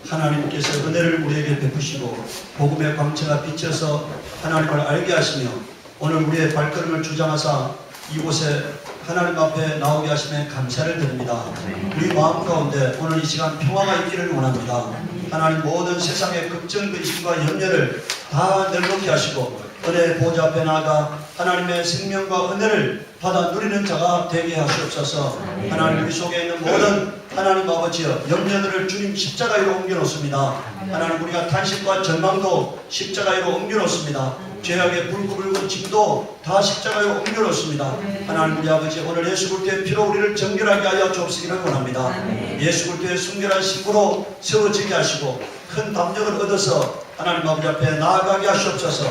하나님께서 은혜를 우리에게 베푸시고 복음의 광채가 비쳐서 하나님을 알게 하시며 오늘 우리의 발걸음을 주장하사 이곳에 하나님 앞에 나오게 하심에 감사를 드립니다. 우리 마음 가운데 오늘 이 시간 평화가 있기를 원합니다. 하나님 모든 세상의 걱정, 근심과 염려를 다 ներ놓게 하시고 은혜의 보좌 앞에 나아가 하나님의 생명과 은혜를 받아 누리는 자가 되게 하시옵소서. 하나님 우리 속에 있는 모든 하나님 아버지여 염려들을 주님 십자가 위로 옮겨놓습니다. 하나님 우리가 탄식과 절망도 십자가 위로 옮겨놓습니다. 죄악의 붉고 붉은 짐도 다 십자가 위로 옮겨놓습니다. 하나님 우리 아버지 오늘 예수 그리스도의 피로 우리를 정결하게 하여 주옵시기를 원합니다. 예수 그리스도의 순결한 신부로 세워지게 하시고 큰 담력을 얻어서 하나님 아버지 앞에 나아가게 하시옵소서.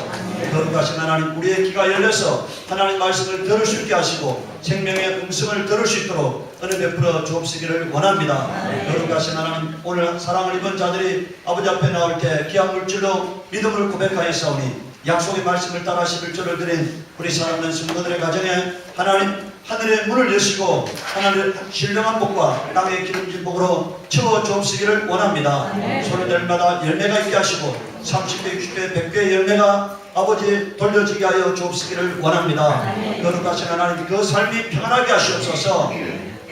거룩하신 하나님 우리의 귀가 열려서 하나님 말씀을 들을 수 있게 하시고 생명의 음성을 들을 수 있도록 은혜 베풀어 주옵시기를 원합니다. 거룩하신 하나님 오늘 사랑을 입은 자들이 아버지 앞에 나올 때 귀한 물질로 믿음을 고백하였사오니 약속의 말씀을 따라 11조를 드린 우리 사랑하는 성도들의 가정에 하나님 하늘의 문을 여시고 하나님의 신령한 복과 땅의 기름진 복으로 채워 주옵시기를 원합니다. 소년들마다 열매가 있게 하시고 30배, 60배, 100배의 열매가 아버지 돌려지게 하여 주옵시기를 원합니다. 거룩하신 하나님 그 삶이 평안하게 하시옵소서.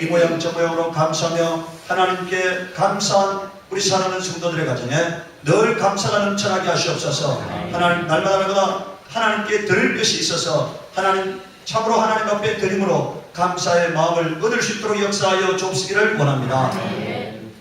이 모양 저 모양으로 감사하며 하나님께 감사한 우리 사랑하는 성도들의 가정에 늘 감사가 넘쳐나게 하시옵소서. 하나님 날마다 하나님께 드릴 것이 있어서 하나님 참으로 하나님 앞에 드림으로 감사의 마음을 얻을 수 있도록 역사하여 주옵시기를 원합니다.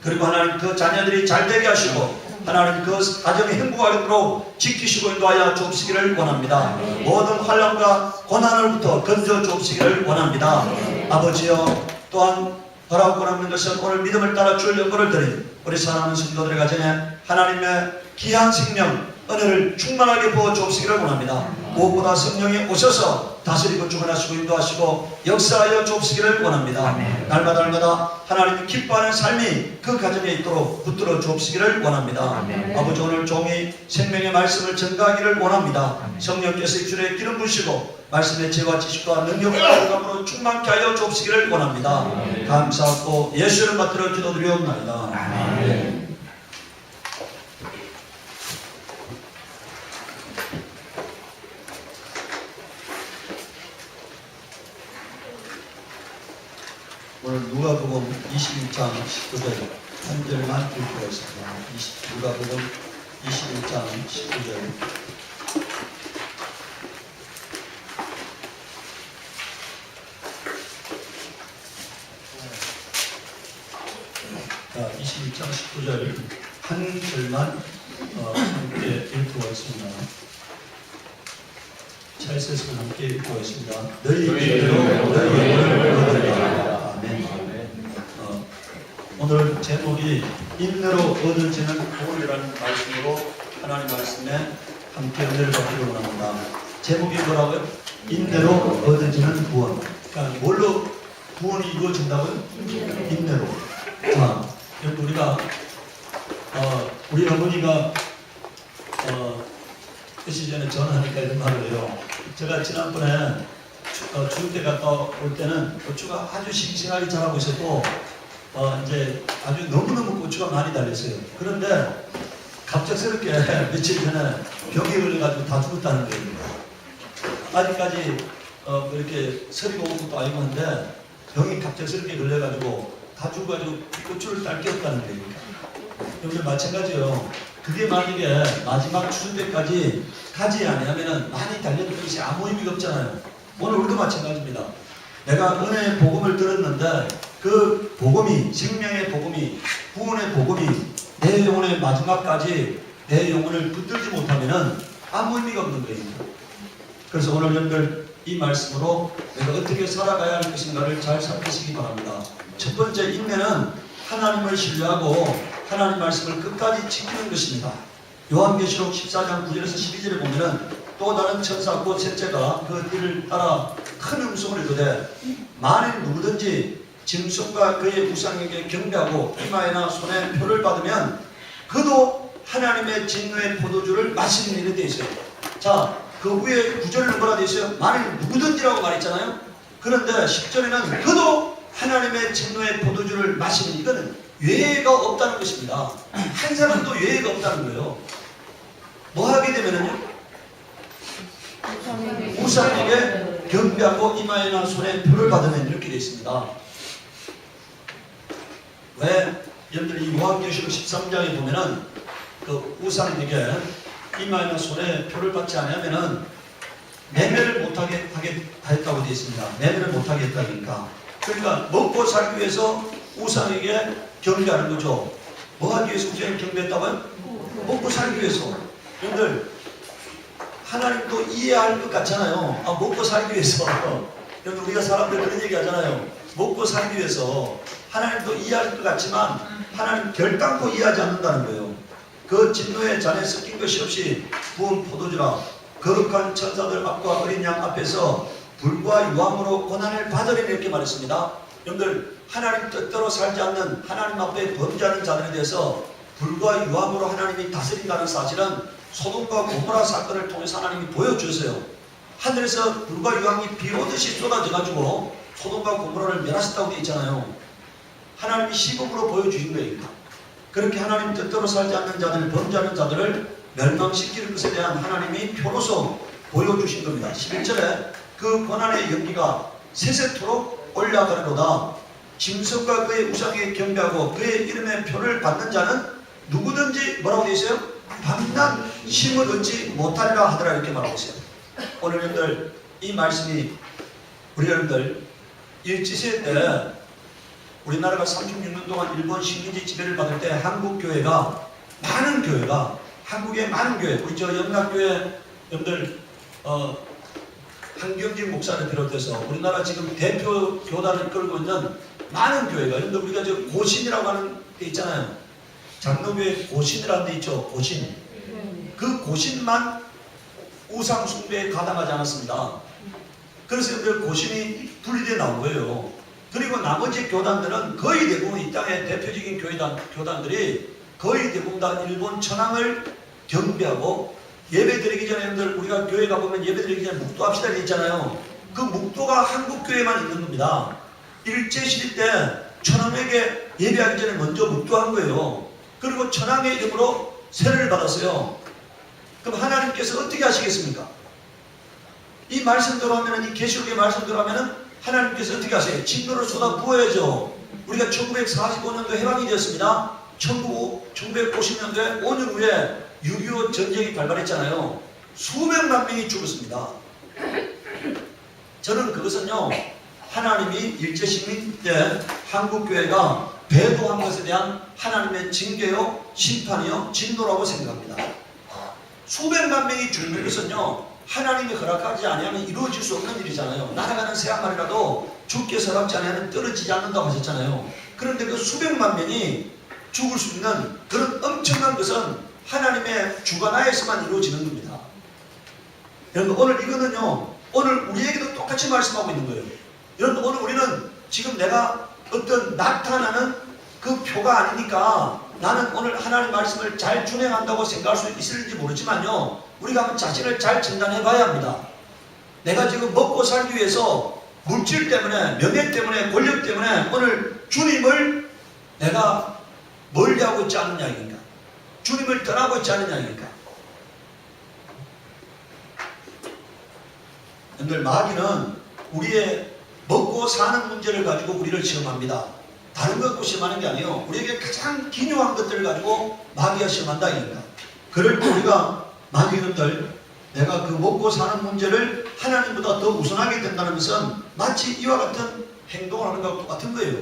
그리고 하나님 그 자녀들이 잘되게 하시고 하나님 그 가정의 행복하도록 지키시고 인도하여 주옵시기를 원합니다. 모든 환난과 고난으로부터 건져 주옵시기를 원합니다. 아버지여 또한 바라고 원하는 것은 오늘 믿음을 따라 주의 연고를 드린 우리 사랑하는 성도들의 가정에 하나님의 귀한 생명 은혜를 충만하게 부어 주옵시기를 원합니다. 무엇보다 성령이 오셔서 다스리고 주관하시고 인도하시고 역사하여 주옵시기를 원합니다. 날마다 하나님이 기뻐하는 삶이 그 가정에 있도록 붙들어 주옵시기를 원합니다. 아버지 오늘 종이 생명의 말씀을 전가하기를 원합니다. 성령께서 입술에 기름 부으시고 말씀의 지혜와 지식과 능력과 영감으로 충만케 하여 주옵시기를 원합니다. 감사하고 예수를 받들어 기도드리옵나이다. 아멘. 오늘 누가복음 21장 19절 한 절만 읽고 있습니다. 누가복음 21장 19절 21장 19절 한 절만 함께 읽고 있습니다. 찰스에서 함께 읽고 있습니다. 너희 길로 너희 영혼을 얻으리라. 아멘. 오늘 제목이 인내로 얻어지는 구원이라는 말씀으로 하나님 말씀에 함께 은혜를 받기를 원합니다. 제목이 뭐라고요? 인내로 얻어지는 구원. 그러니까 뭘로 구원이 이루어진다고요? 인내로. 자, 여러분 우리가 우리 어머니가 며칠 전에 전화하니까 이런 말을 해요. 제가 지난번에 추울 때 갔다 올 때는 고추가 아주 싱싱하게 자라고 있었고 이제 아주 너무너무 고추가 많이 달렸어요. 그런데 갑작스럽게 며칠 전에 병이 걸려가지고 다 죽었다는 거예요. 아직까지 이렇게 서리가 온 것도 아니고 한데 병이 갑작스럽게 걸려가지고 다 죽어가지고 고추를 딸 게 없다는 거예요. 여러분 마찬가지요. 그게 만약에 마지막 추수 때까지 가지 아니하면은 많이 달려도 것이 아무 의미가 없잖아요. 오늘 우리도 마찬가지입니다. 내가 은혜의 복음을 들었는데 그 복음이 생명의 복음이 구원의 복음이 내 영혼의 마지막까지 내 영혼을 붙들지 못하면은 아무 의미가 없는 거예요. 그래서 오늘 여러분들 이 말씀으로 내가 어떻게 살아가야 할 것인가를 잘 살피시기 바랍니다. 첫 번째 인내는 하나님을 신뢰하고 하나님 말씀을 끝까지 지키는 것입니다. 요한계시록 14장 9절에서 12절에 보면은 또 다른 천사 곧 셋째가 그 뒤를 따라 큰 음성을 이르되 만일 누구든지 짐승과 그의 우상에게 경배하고 이마에나 손에 표를 받으면 그도 하나님의 진노의 포도주를 마시는 일이 되어 있어요. 자, 그 위에 9절에는 뭐라 되어 있어요? 만일 누구든지라고 말했잖아요. 그런데 10절에는 그도 하나님의 진노의 포도주를 마시는, 이거는 외회가 없다는 것입니다. 한 사람도 외회가 없다는 거예요. 뭐 하게 되면은요? 우상에게 경배하고 이마에나 손에 표를 받으면 이렇게 되어 있습니다. 왜? 여러분들 이 요한계시록 13장에 보면은 그 우상에게 이마에나 손에 표를 받지 않으면은 매매를 못하게 했다고 되어 있습니다. 매매를 못하게 했다니까. 그러니까 먹고 살기 위해서 우상에게 경배하는 거죠. 뭐 하기 위해서 우상에게 경배했다고요? 먹고 살기 위해서. 여러분들 하나님도 이해할 것 같잖아요. 아, 먹고 살기 위해서. 여러분 우리가 사람들 그런 얘기 하잖아요. 먹고 살기 위해서. 하나님도 이해할 것 같지만 하나님 결단코 이해하지 않는다는 거예요. 그 진노의 잔에 섞인 것이 없이 부은 포도주라 거룩한 천사들 앞과 어린 양 앞에서 불과 유황으로 고난을 받으리니 이렇게 말했습니다. 여러분들 하나님 뜻대로 살지 않는 하나님 앞에 범죄하는 자들에 대해서 불과 유황으로 하나님이 다스린다는 사실은 소돔과 고모라 사건을 통해서 하나님이 보여주세요. 하늘에서 불과 유황이 비 오듯이 쏟아져가지고 소돔과 고모라를 멸하셨다고 되어 있잖아요. 하나님이 시범으로 보여주신 거니까. 그렇게 하나님 뜻대로 살지 않는 자들, 범죄하는 자들을 멸망시키는 것에 대한 하나님이 표로서 보여주신 겁니다. 11절에 그 고난의 연기가 세세토록 올라가려도다. 짐승과 그의 우상에 경배하고 그의 이름의 표를 받는 자는 누구든지 뭐라고 되어 있어요? 밤낮 힘을 얻지 못하리라 하더라 이렇게 말하고 있어요. 오늘 여러분들 이 말씀이 우리 여러분들 일제시대 때 우리나라가 36년 동안 일본 식민지 지배를 받을 때 한국 교회가 한국의 많은 교회, 우리 저 영락교회 여러분들 한경진 목사를 비롯해서 우리나라 지금 대표 교단을 끌고 있는 많은 교회가, 여러분들 우리가 저 고신이라고 하는 데 있잖아요. 장로교회 고신이라는 데 있죠. 고신. 그 고신만 우상 숭배에 가담하지 않았습니다. 그래서 여러분들 고신이 분리되어 나온 거예요. 그리고 나머지 교단들은 거의 대부분 이 땅의 대표적인 교단들이 거의 대부분 다 일본 천황을 경배하고 예배 드리기 전에 여러분들 우리가 교회 가보면 예배 드리기 전에 묵도합시다 되어 있잖아요. 그 묵도가 한국 교회만 있는 겁니다. 일제시대 때 천황에게 예배하기 전에 먼저 묵도한 거예요. 그리고 천황의 이름으로 세례를 받았어요. 그럼 하나님께서 어떻게 하시겠습니까? 이 말씀대로 하면은, 이 계시록의 말씀대로 하면은 하나님께서 어떻게 하세요? 진노를 쏟아 부어야죠. 우리가 1945년도 해방이 되었습니다. 1950년도에 5년 후에 6.25 전쟁이 발발했잖아요. 수백만 명이 죽었습니다. 저는 그것은요, 하나님이 일제식민 때 한국교회가 배도한 것에 대한 하나님의 징계요, 심판이요, 진노라고 생각합니다. 수백만 명이 죽는 것은요, 하나님이 허락하지 아니하면 이루어질 수 없는 일이잖아요. 날아가는 새 한 마리라도 주께 허락지 아니하면 떨어지지 않는다고 하셨잖아요. 그런데 그 수백만 명이 죽을 수 있는 그런 엄청난 것은 하나님의 주관하에서만 이루어지는 겁니다. 여러분 오늘 이거는요, 오늘 우리에게도 똑같이 말씀하고 있는 거예요. 여러분 오늘 우리는 지금 내가 어떤 나타나는 그 표가 아니니까 나는 오늘 하나님 말씀을 잘 준행한다고 생각할 수 있을지 모르지만요, 우리가 한번 자신을 잘 진단해 봐야 합니다. 내가 지금 먹고 살기 위해서 물질 때문에, 명예 때문에, 권력 때문에 오늘 주님을 내가 멀리하고 있지 않느냐 이건가? 주님을 떠나고 있지 않느냐 이건가? 여러분들 마귀는 우리의 먹고 사는 문제를 가지고 우리를 시험합니다. 다른 것 갖고 시험하는 게 아니에요. 우리에게 가장 기묘한 것들을 가지고 마귀가 시험한다 이건가? 그럴 때 우리가 마귀분들, 내가 그 먹고 사는 문제를 하나님보다 더 우선하게 된다는 것은 마치 이와 같은 행동을 하는 것과 똑같은 거예요.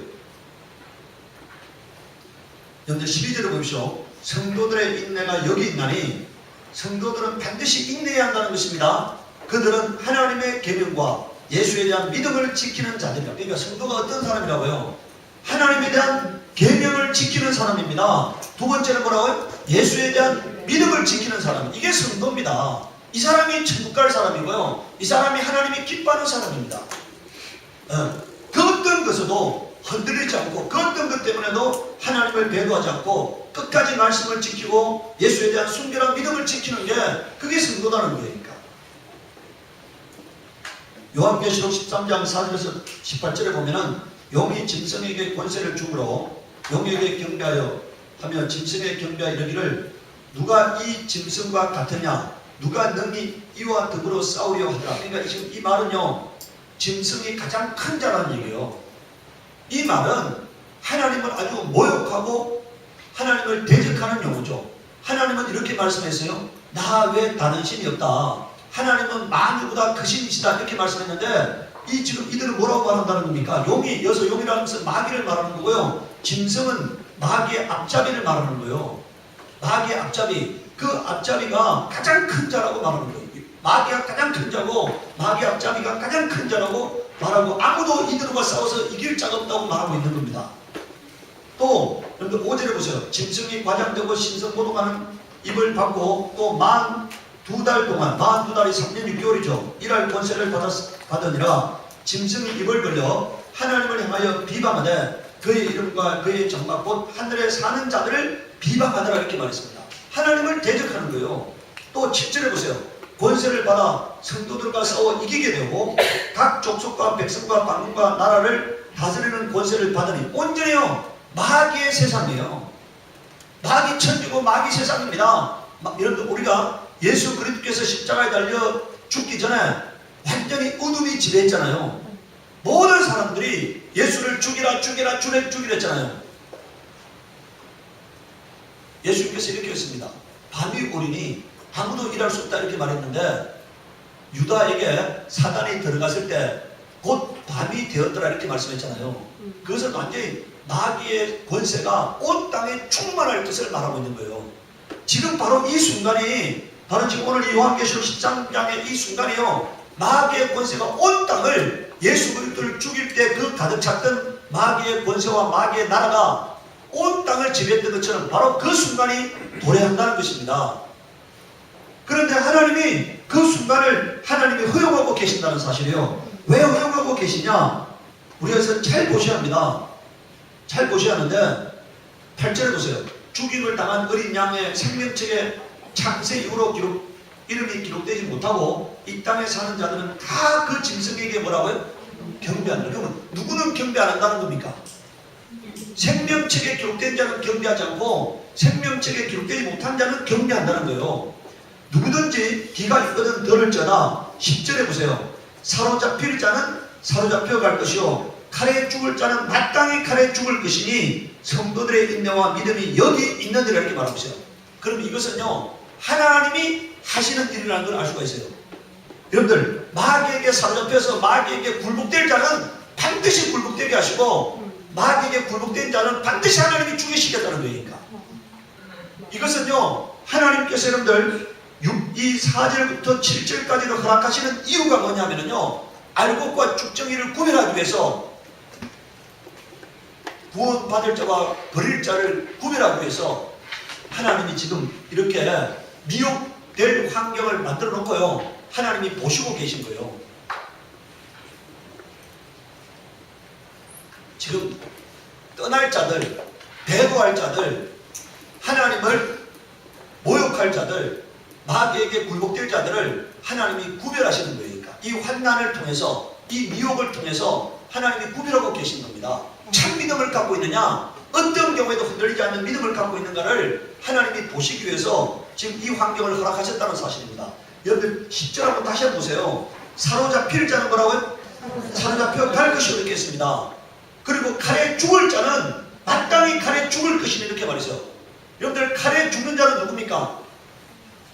여러분들 12절을 보십시오. 성도들의 인내가 여기 있나니, 성도들은 반드시 인내해야 한다는 것입니다. 그들은 하나님의 계명과 예수에 대한 믿음을 지키는 자들이다. 그러니까 성도가 어떤 사람이라고요? 하나님에 대한 계명을 지키는 사람입니다. 두 번째는 뭐라고요? 예수에 대한 믿음을 지키는 사람. 이게 성도입니다. 이 사람이 천국 갈 사람이고요, 이 사람이 하나님이 기뻐하는 사람입니다. 그 어떤 것에도 흔들리지 않고, 그 어떤 것 때문에도 하나님을 배도하지 않고 끝까지 말씀을 지키고 예수에 대한 순결한 믿음을 지키는 게, 그게 성도다는 거니까. 요한계시록 13장 4절에서 18절에 보면은 용이 짐승에게 권세를 주므로 용에게 경배하여 하며 짐승에 경배하여 이르기를 누가 이 짐승과 같으냐 누가 능히 이와 더불어 싸우려 하더라. 그러니까 지금 이 말은요 짐승이 가장 큰 자라는 얘기예요. 이 말은 하나님을 아주 모욕하고 하나님을 대적하는 용어죠. 하나님은 이렇게 말씀했어요. 나 외에 다른 신이 없다. 하나님은 만유보다 크신이시다 이렇게 말씀했는데 이 지금 이들은 뭐라고 말한다는 겁니까? 용이 여기서 용이라는 것은 마귀를 말하는 거고요. 짐승은 마귀의 앞잡이를 말하는 거예요. 마귀의 앞잡이. 그 앞잡이가 가장 큰 자라고 말하는 거예요. 마귀가 가장 큰 자고 마귀 앞잡이가 가장 큰 자라고 말하고 아무도 이들과 싸워서 이길 자가 없다고 말하고 있는 겁니다. 또 여러분들 5절에 보세요. 짐승이 과장되고 신성모독하는 입을 받고 또 만 두 달 동안 42달이 3년 6개월이죠. 일할 권세를 받으니라. 짐승이 입을 벌려 하나님을 향하여 비방하되 그의 이름과 그의 정막 곧 하늘에 사는 자들을 비방하더라 이렇게 말했습니다. 하나님을 대적하는 거예요. 또 7절에 보세요. 권세를 받아 성도들과 싸워 이기게 되고 각 족속과 백성과 방언과 나라를 다스리는 권세를 받으니 온전히요 마귀의 세상이에요. 마귀 천지고 마귀 세상입니다. 여러분들 우리가 예수 그리스도께서 십자가에 달려 죽기 전에 완전히 어둠이 지배했잖아요. 모든 사람들이 예수를 죽이라 했잖아요. 예수님께서 이렇게 했습니다. 밤이 오리니 아무도 일할 수 없다 이렇게 말했는데 유다에게 사단이 들어갔을 때 곧 밤이 되었더라 이렇게 말씀했잖아요. 그것은 완전히 마귀의 권세가 온 땅에 충만할 것을 말하고 있는 거예요. 지금 바로 이 순간이 바로 지금 오늘 요한계시록 13장의 이 순간이요. 마귀의 권세가 온 땅을 예수 그리스도를 죽일 때 그 가득 찼던 마귀의 권세와 마귀의 나라가 온 땅을 지배했던 것처럼 바로 그 순간이 도래한다는 것입니다. 그런데 하나님이 그 순간을 하나님이 허용하고 계신다는 사실이에요. 왜 허용하고 계시냐? 우리가 잘 보셔야 합니다. 잘 보셔야 하는데 8절에 보세요. 죽임을 당한 어린 양의 생명책에 창세 이후로 이름이 기록되지 못하고 이 땅에 사는 자들은 다 그 짐승에게 뭐라고요? 경배한다. 그러면 누구는 경배 안 한다는 겁니까? 생명책에 기록된 자는 경배하지 않고 생명책에 기록되지 못한 자는 경배한다는 거예요. 누구든지 기가 있거든 들을지어다. 10절에 보세요. 사로잡힐 자는 사로잡혀 갈 것이요 칼에 죽을 자는 마땅히 칼에 죽을 것이니 성도들의 인내와 믿음이 여기 있느니라 이렇게 말하고 있어요. 그럼 이것은요 하나님이 하시는 일이라는 걸 알 수가 있어요. 여러분들 마귀에게 사로잡혀서 마귀에게 굴복될 자는 반드시 굴복되게 하시고 마귀에게 굴복된 자는 반드시 하나님이 죽이시겠다는 거니까. 이것은요 하나님께서 여러분들 4절부터 7절까지를 허락하시는 이유가 뭐냐면요 알곡과 쭉정이를 구별하기 위해서 구원받을 자와 버릴 자를 구별하기 위해서 하나님이 지금 이렇게 미혹될 환경을 만들어 놓고요 하나님이 보시고 계신 거예요. 지금 떠날 자들, 배도할 자들, 하나님을 모욕할 자들, 마귀에게 굴복될 자들을 하나님이 구별하시는 거니까 이 환난을 통해서 이 미혹을 통해서 하나님이 구별하고 계신 겁니다. 참 믿음을 갖고 있느냐 어떤 경우에도 흔들리지 않는 믿음을 갖고 있는가를 하나님이 보시기 위해서 지금 이 환경을 허락하셨다는 사실입니다. 여러분들 10절 한번 다시 한번 보세요. 사로잡힐 자는 뭐라고요? 사로잡혀 갈 것이 이렇게 했습니다. 그리고 칼에 죽을 자는 마땅히 칼에 죽을 것이니 이렇게 말했어요. 여러분들 칼에 죽는 자는 누굽니까?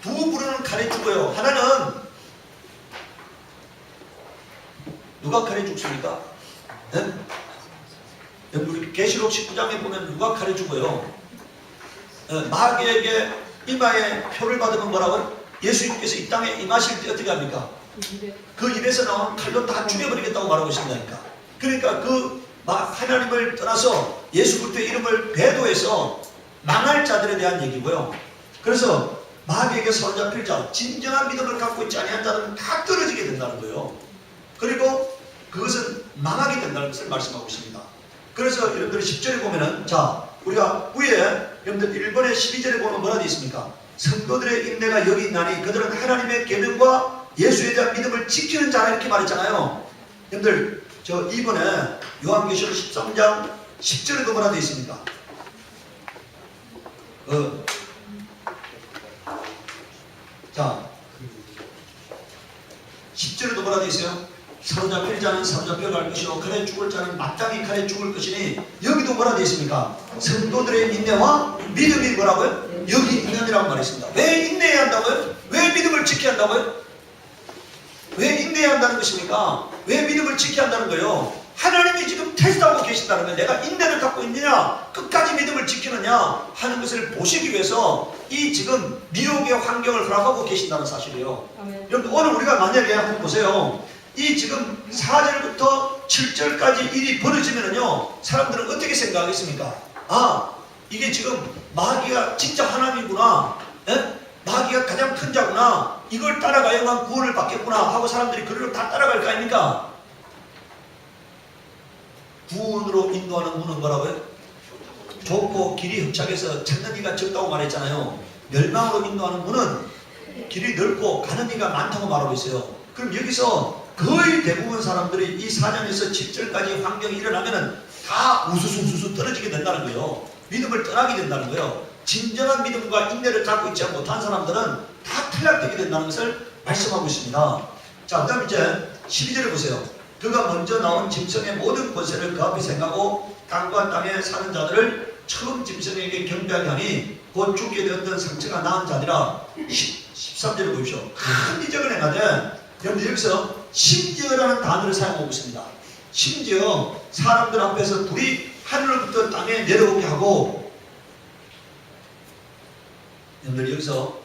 두 부류는 칼에 죽어요. 하나는 누가 칼에 죽습니까? 네? 우리 계시록 19장에 보면 누가 칼에 죽어요? 마귀에게 이마에 표를 받으면 뭐라고요? 예수님께서 이 땅에 임하실 때 어떻게 합니까? 그 입에서 나온 칼로 다 죽여버리겠다고 말하고 있습니다. 그러니까 그 하나님을 떠나서 예수 그리스도의 이름을 배도해서 망할 자들에 대한 얘기고요. 그래서 마귀에게 사로잡힐 자, 진정한 믿음을 갖고 있지 아니한 자들은 다 떨어지게 된다는 거예요. 그리고 그것은 망하게 된다는 것을 말씀하고 있습니다. 그래서 여러분들 10절에 보면은 자 우리가 위에 여러분들 1번에 12절에 보면 뭐라 되어 있습니까? 성도들의 인내가 여기 있나니 그들은 하나님의 계명과 예수에 대한 믿음을 지키는 자라 이렇게 말했잖아요. 여러분들 저 2번에 요한계시록 13장 10절에도 뭐라 되어 있습니까? 자, 10절에도 뭐라 되어 있어요? 사로잡힐 자는 사로잡혀 갈 것이요 칼에 죽을 자는 마땅히 칼에 죽을 것이니, 여기도 뭐라 되어 있습니까? 성도들의 인내와 믿음이 뭐라고요? 여기 있느니라고 말했습니다. 왜 인내해야 한다고요? 왜 믿음을 지켜야 한다고요? 왜 인내해야 한다는 것입니까? 왜 믿음을 지켜야 한다는 거예요? 하나님이 지금 테스트하고 계신다는 거예요. 내가 인내를 갖고 있느냐, 끝까지 믿음을 지키느냐 하는 것을 보시기 위해서 이 지금 미혹의 환경을 허락하고 계신다는 사실이에요. 여러분, 오늘 우리가 만약에 한번 보세요. 이 지금 4절부터 7절까지 일이 벌어지면요, 사람들은 어떻게 생각하겠습니까? 아, 이게 지금 마귀가 진짜 하나님이구나, 예? 마귀가 가장 큰 자구나, 이걸 따라가야만 구원을 받겠구나 하고 사람들이 그를 다 따라갈 거 아닙니까? 구원으로 인도하는 문은 뭐라고요? 좁고 길이 협착해서 찾는 이가 적다고 말했잖아요. 멸망으로 인도하는 문은 길이 넓고 가는 이가 많다고 말하고 있어요. 그럼 여기서 거의 대부분 사람들이 이 4장에서 7절까지 환경이 일어나면은 다 우수수 떨어지게 된다는 거예요. 믿음을 떠나게 된다는 거예요. 진정한 믿음과 인내를 갖고 있지 못한 사람들은 다 탈락되게 된다는 것을 말씀하고 있습니다. 자, 그 다음 이제 12절을 보세요. 그가 먼저 나온 짐승의 모든 권세를 그 앞에 생각하고 땅과 땅에 사는 자들을 처음 짐승에게 경배하게 하니 곧 죽게 되었던 상처가 나은 자들아. 13절을 보십시오. 큰 이적을 행하되, 여러분 여기서 심지어라는 단어를 사용하고 있습니다. 심지어 사람들 앞에서 불이 하늘로부터 땅에 내려오게 하고, 여러분들 여기서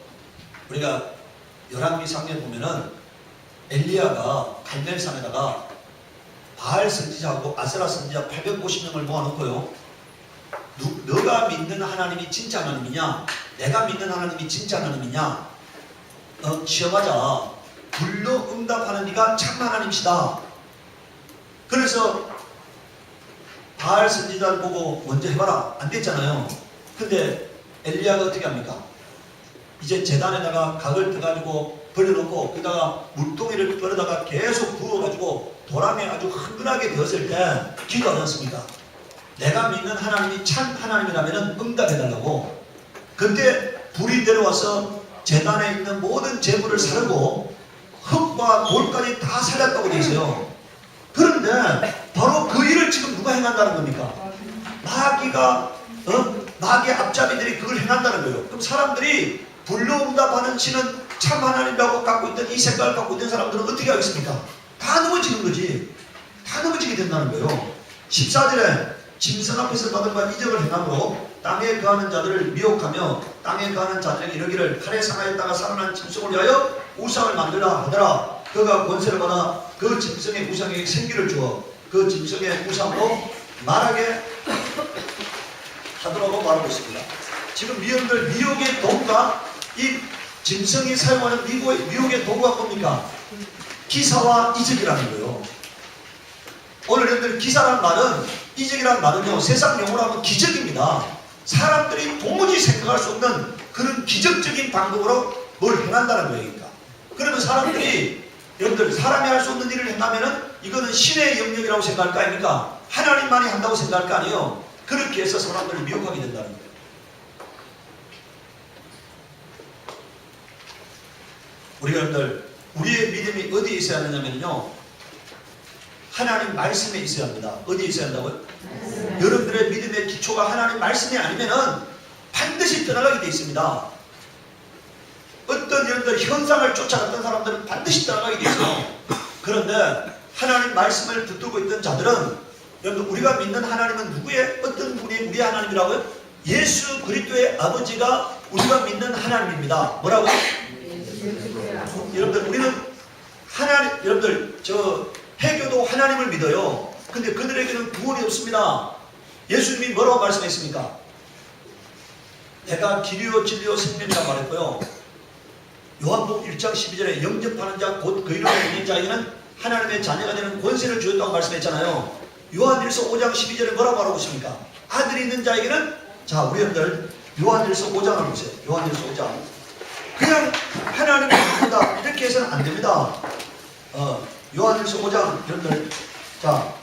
우리가 열왕기상에 보면은 엘리야가 갈멜산에다가 바알 선지자하고 아세라 선지자 850명을 모아놓고요, 너가 믿는 하나님이 진짜 하나님이냐, 내가 믿는 하나님이 진짜 하나님이냐 시험하자. 불로 응답하는 이가 참 하나님이시다. 그래서 바알 선지자를 보고 먼저 해봐라, 안 됐잖아요. 근데 엘리야가 어떻게 합니까? 이제 제단에다가 각을 떠가지고 버려놓고 거기다가 물동이를 버려다가 계속 부어가지고 도랑에 아주 흥건하게 되었을 때 기도하지 않습니까? 내가 믿는 하나님이 참 하나님이라면 응답해달라고. 그때 불이 내려와서 제단에 있는 모든 재물을 사르고 흙과 돌까지 다 살렸다고 되어 있어요. 그런데 바로 그 일을 지금 누가 행한다는 겁니까? 마귀가, 마귀의 앞잡이들이 그걸 행한다는 거예요. 그럼 사람들이 불로 응답하는 신은 참 하나님이라고 갖고 있던 이 생각을 갖고 있는 사람들은 어떻게 하겠습니까? 다 넘어지는 거지. 다 넘어지게 된다는 거예요. 14절에 짐승 앞에서 받은 바 이적을 행함으로 땅에 거하는 자들을 미혹하며 땅에 거하는 자들에게 이르기를 칼에 상하였다가 살아난 짐승을 위하여 우상을 만들라 하더라. 그가 권세를 받아 그 짐승의 우상에게 생기를 주어 그 짐승의 우상으로 말하게 하더라고 말하고 있습니다. 지금 미혹들, 미혹의 도구가, 이 짐승이 사용하는 미혹의 도구가 뭡니까? 기사와 이적이라는 거예요. 오늘 여러분들 기사라는 말은, 이적이라는 말은요, 세상 용어로 하면 기적입니다. 사람들이 도무지 생각할 수 없는 그런 기적적인 방법으로 뭘 행한다는 거예요. 그러면 사람들이, 여러분들 사람이 할 수 없는 일을 행하면은 이거는 신의 영역이라고 생각할 거 아닙니까? 하나님만이 한다고 생각할 거 아니에요. 그렇게 해서 사람들을 미혹하게 된다는 거예요. 우리 여러분들, 우리의 믿음이 어디에 있어야 하느냐면요, 하나님 말씀에 있어야 합니다. 어디에 있어야 한다고요? 여러분들의 믿음의 기초가 하나님 말씀이 아니면은 반드시 떠나가게 되어 있습니다. 어떤 여러분들 현상을 쫓아갔던 사람들은 반드시 떠나가게 되어 있어요. 그런데 하나님 말씀을 붙들고 있던 자들은, 여러분 우리가 믿는 하나님은 누구의, 어떤 분이 우리의 하나님이라고요? 예수 그리스도의 아버지가 우리가 믿는 하나님입니다. 뭐라고요? 여러분들 우리는 하나님, 여러분들 저 해교도 하나님을 믿어요. 근데 그들에게는 구원이 없습니다. 예수님이 뭐라고 말씀했습니까? 내가 길이요 진리요 생명이라고 말했고요. 요한복음 1장 12절에 영접하는 자 곧 그 이름을 믿는 자에게는 하나님의 자녀가 되는 권세를 주었다고 말씀했잖아요. 요한일서 5장 12절에 뭐라고 말하고 있습니까? 아들이 있는 자에게는, 자 우리 여러분들 요한일서 5장을 보세요. 요한일서 5장. 그냥 하나님을 믿는다 이렇게 해서는 안 됩니다. 요한일서 5장 여러분들, 자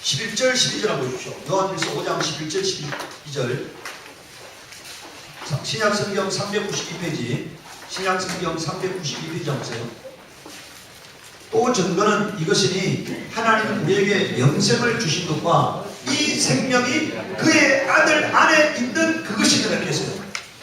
11절 12절 한번 보십시오. 요한일서 5장 11절 12절 신약성경 392페이지, 신약성경 392페이지 보세요. 또 증거는 이것이니 하나님은 우리에게 영생을 주신 것과 이 생명이 그의 아들 안에 있는 그것이다 이렇게 했어요.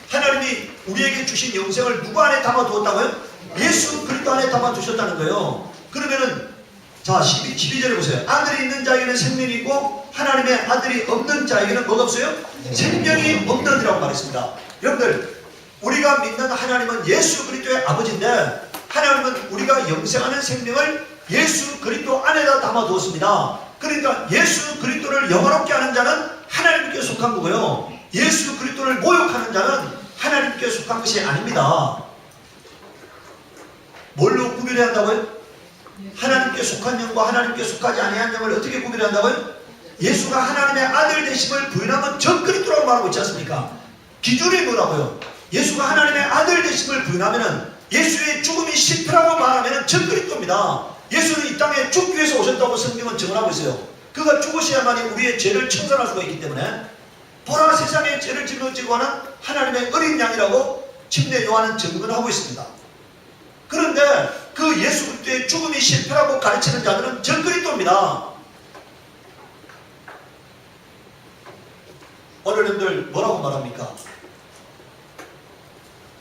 하나님이 우리에게 주신 영생을 누구 안에 담아두었다고요? 예수 그리스도 안에 담아두셨다는 거예요. 그러면은 자 12절에 보세요. 아들이 있는 자에게는 생명이 있고 하나님의 아들이 없는 자에게는 뭐가 없어요? 생명이 없느니라고 말했습니다. 여러분들 우리가 믿는 하나님은 예수 그리스도의 아버지인데 하나님은 우리가 영생하는 생명을 예수 그리스도 안에다 담아두었습니다. 그러니까 예수 그리스도를 영화롭게 하는 자는 하나님께 속한 거고요. 예수 그리스도를 모욕하는 자는 하나님께 속한 것이 아닙니다. 뭘로 구별해야 한다고요? 하나님께 속한 영과 하나님께 속하지 아니한 영을 어떻게 구별해야 한다고요? 예수가 하나님의 아들 되심을 부인하면 전 그리스도라고 말하고 있지 않습니까? 기준이 뭐라고요? 예수가 하나님의 아들 되심을 부인하면은 예수의 죽음이 실패라고 말하면 전 그리스도입니다. 예수는 이 땅에 죽기 위해서 오셨다고 성경은 증언하고 있어요. 그가 죽으셔야만이 우리의 죄를 청산할 수가 있기 때문에 보라 세상의 죄를 짊어지고 하는 하나님의 어린 양이라고 침례 요한은 증언하고 있습니다. 그런데 그 예수 그리스도의 죽음이 실패라고 가르치는 자들은 전 그리스도입니다. 어른들 뭐라고 말합니까?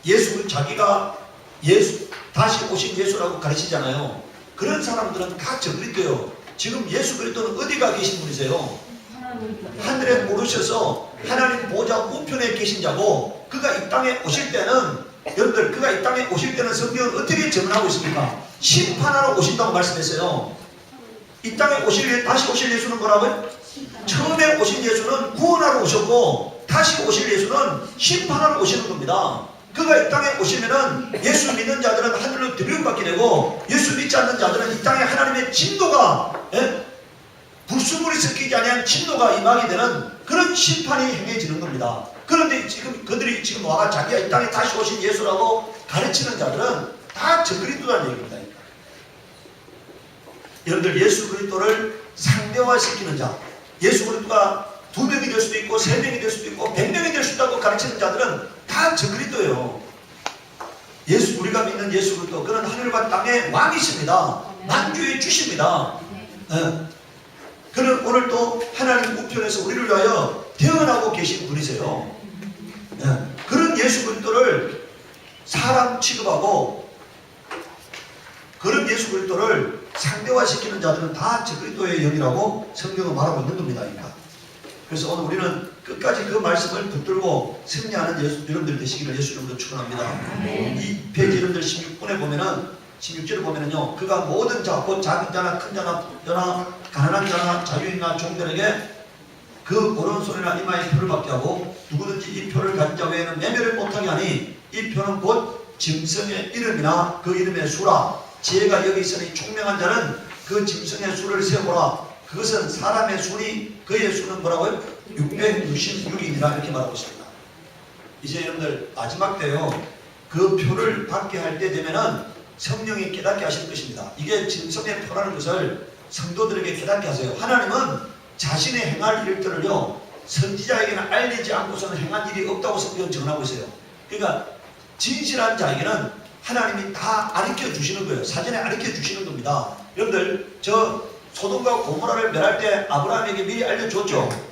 예수를 자기가 다시 오신 예수라고 가르치잖아요. 그런 사람들은 다 전 그리스도예요. 지금 예수 그리스도는 어디가 계신 분이세요? 하늘에 오르셔서 하나님 보좌 우편에 계신 자고 그가 이 땅에 오실 때는 여러분들 그가 이 땅에 오실 때는 성경은 어떻게 증언하고 있습니까? 심판하러 오신다고 말씀했어요. 이 땅에 다시 오실 예수는 뭐라고요? 처음에 오신 예수는 구원하러 오셨고 다시 오실 예수는 심판하러 오시는 겁니다. 그가 이 땅에 오시면은 예수 믿는 자들은 하늘로 들림 받게 되고 예수 믿지 않는 자들은 이 땅에 하나님의 진노가 불순물이 섞이지 아니한 진노가 임하게 되는 그런 심판이 행해지는 겁니다. 그런데 지금 그들이 지금 와가 자기가 이 땅에 다시 오신 예수라고 가르치는 자들은 다 저 그리스도라는 얘기입니다. 여러분들 예수 그리스도를 상대화시키는 자, 예수 그리스도가 2명이 될 수도 있고 3명이 될 수도 있고 100명이 될 수도 있고 가르치는 자들은 다 저 그리스도예요. 우리가 믿는 예수 그리스도 그는 하늘과 땅의 왕이십니다. 만주의 주십니다. 그는 오늘 또 하나님 우편에서 우리를 위하여 태어나고 계신 분이세요. 그런 예수 그리스도를 사람 취급하고 그런 예수 그리스도를 상대화시키는 자들은 다 저 그리스도의 영이라고 성경은 말하고 있는 겁니다. 그래서 오늘 우리는 끝까지 그 말씀을 붙들고 승리하는 여러분들 되시기를 예수 이름으로 축원합니다. 이 페이지 여러분들 16분에 보면은 16절에 보면은요, 그가 모든 자, 곧 작은 자나 큰 자나 여나 가난한 자나 자유인이나 종들에게 그 오른손이나 이마에 표를 받게 하고 누구든지 이 표를 가진 자 외에는 매매를 못하게 하니 이 표는 곧 짐승의 이름이나 그 이름의 수라. 지혜가 여기 있으니 총명한 자는 그 짐승의 수를 세보라. 그것은 사람의 수니 그의 수는 뭐라고요? 666이니라 이렇게 말하고 있습니다. 이제 여러분들 마지막 때요, 그 표를 받게 할 때 되면은 성령이 깨닫게 하실 것입니다. 이게 짐승의 표라는 것을 성도들에게 깨닫게 하세요. 하나님은 자신의 행할 일들을요, 선지자에게는 알리지 않고서는 행한 일이 없다고 성경은 정하고 있어요. 그러니까 진실한 자에게는 하나님이 다 가르쳐 주시는 거예요. 사전에 가르쳐 주시는 겁니다. 여러분들 저 소돔과 고모라를 멸할 때 아브라함에게 미리 알려줬죠.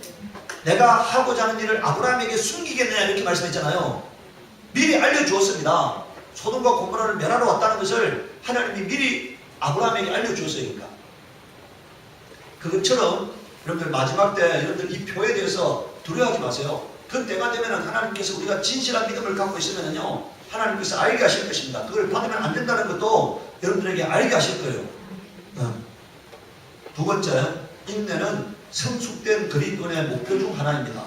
내가 하고자 하는 일을 아브라함에게 숨기겠느냐 이렇게 말씀했잖아요. 미리 알려주었습니다. 소돔과 고모라를 멸하러 왔다는 것을 하나님이 미리 아브라함에게 알려주었어요. 그러니까 그것처럼 여러분들 마지막 때 여러분들 이 표에 대해서 두려워하지 마세요. 그 때가 되면 하나님께서 우리가 진실한 믿음을 갖고 있으면요, 하나님께서 알게 하실 것입니다. 그걸 받으면 안 된다는 것도 여러분들에게 알게 하실 거예요. 두 번째, 인내는 성숙된 그리스도인의 목표 중 하나입니다.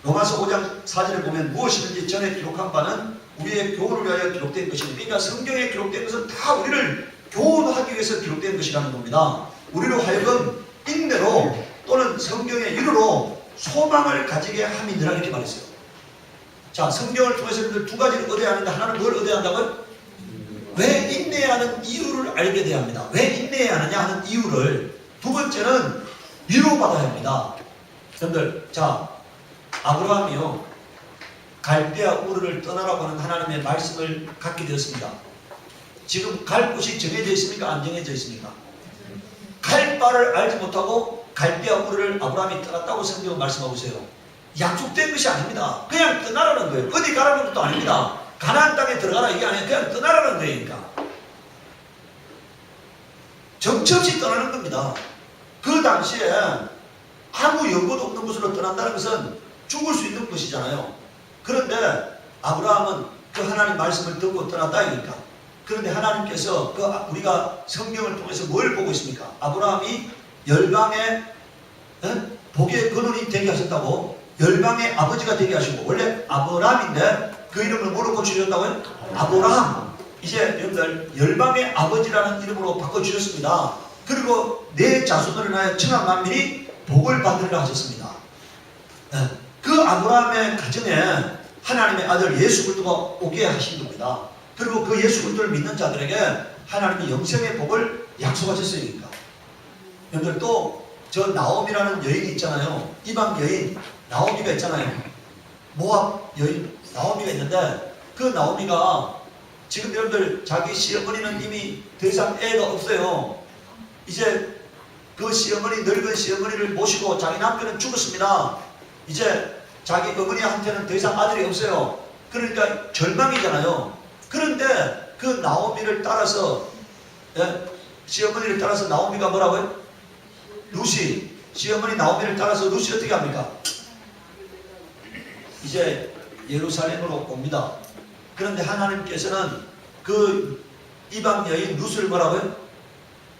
로마서 5장 4절에 보면 무엇이든지 전에 기록한 바는 우리의 교훈을 위하여 기록된 것입니다. 그러니까 성경에 기록된 것은 다 우리를 교훈하기 위해서 기록된 것이라는 겁니다. 우리로 하여금 인내로 또는 성경의 이루로 소망을 가지게 함이니라 이렇게 말했어요. 자, 성경을 통해서 여러분들 두 가지를 얻어야 하는데 하나는 뭘 얻어야 한다고요? 왜 인내해야 하는 이유를 알게 돼야 합니다. 왜 인내해야 하느냐 하는 이유를. 두 번째는 위로받아야 합니다. 여러분들, 자, 아브라함이요, 갈대아 우르를 떠나라고 하는 하나님의 말씀을 갖게 되었습니다. 지금 갈 곳이 정해져 있습니까? 안 정해져 있습니까? 갈 바를 알지 못하고 갈대아 우르를 아브라함이 떠났다고 성경은 말씀하고 있어요. 약속된 것이 아닙니다. 그냥 떠나라는 거예요. 어디 가라는 것도 아닙니다. 가나안 땅에 들어가라 이게 아니에요. 그냥 떠나라는 거니까. 정처 없이 떠나는 겁니다. 그 당시에 아무 연고도 없는 곳으로 떠난다는 것은 죽을 수 있는 것이잖아요. 그런데 아브라함은 그 하나님 말씀을 듣고 떠났다니까. 그런데 하나님께서 우리가 성경을 통해서 뭘 보고 있습니까? 아브라함이 열방의 복의 근원이 되게 하셨다고, 열방의 아버지가 되게 하시고, 원래 아브라함인데 그 이름을 뭐로 고쳐주셨다고요? 아브라함. 이제 여러분들 열방의 아버지라는 이름으로 바꿔주셨습니다. 그리고 내 자손으로 인하여 천하 만민이 복을 받으리라 하셨습니다. 그 아브라함의 가정에 하나님의 아들 예수 그리스도가 오게 하신 겁니다. 그리고 그 예수 그리스도를 믿는 자들에게 하나님이 영생의 복을 약속하셨으니까. 여러분들 또 저 나옴이라는 여인이 있잖아요. 이방 여인 나오미가 있잖아요. 모압 여인 나오미가 있는데, 그 나오미가 지금 여러분들 자기 시어머니는 이미 더 이상 애가 없어요. 이제 그 시어머니, 늙은 시어머니를 모시고 자기 남편은 죽었습니다. 이제 자기 어머니한테는 더 이상 아들이 없어요. 그러니까 절망이잖아요. 그런데 그 나오미를 따라서, 시어머니를 따라서 나오미가 뭐라고요? 루시, 시어머니 나오미를 따라서 루시 어떻게 합니까? 이제 예루살렘으로 옵니다. 그런데 하나님께서는 그 이방 여인 룻을 뭐라고요?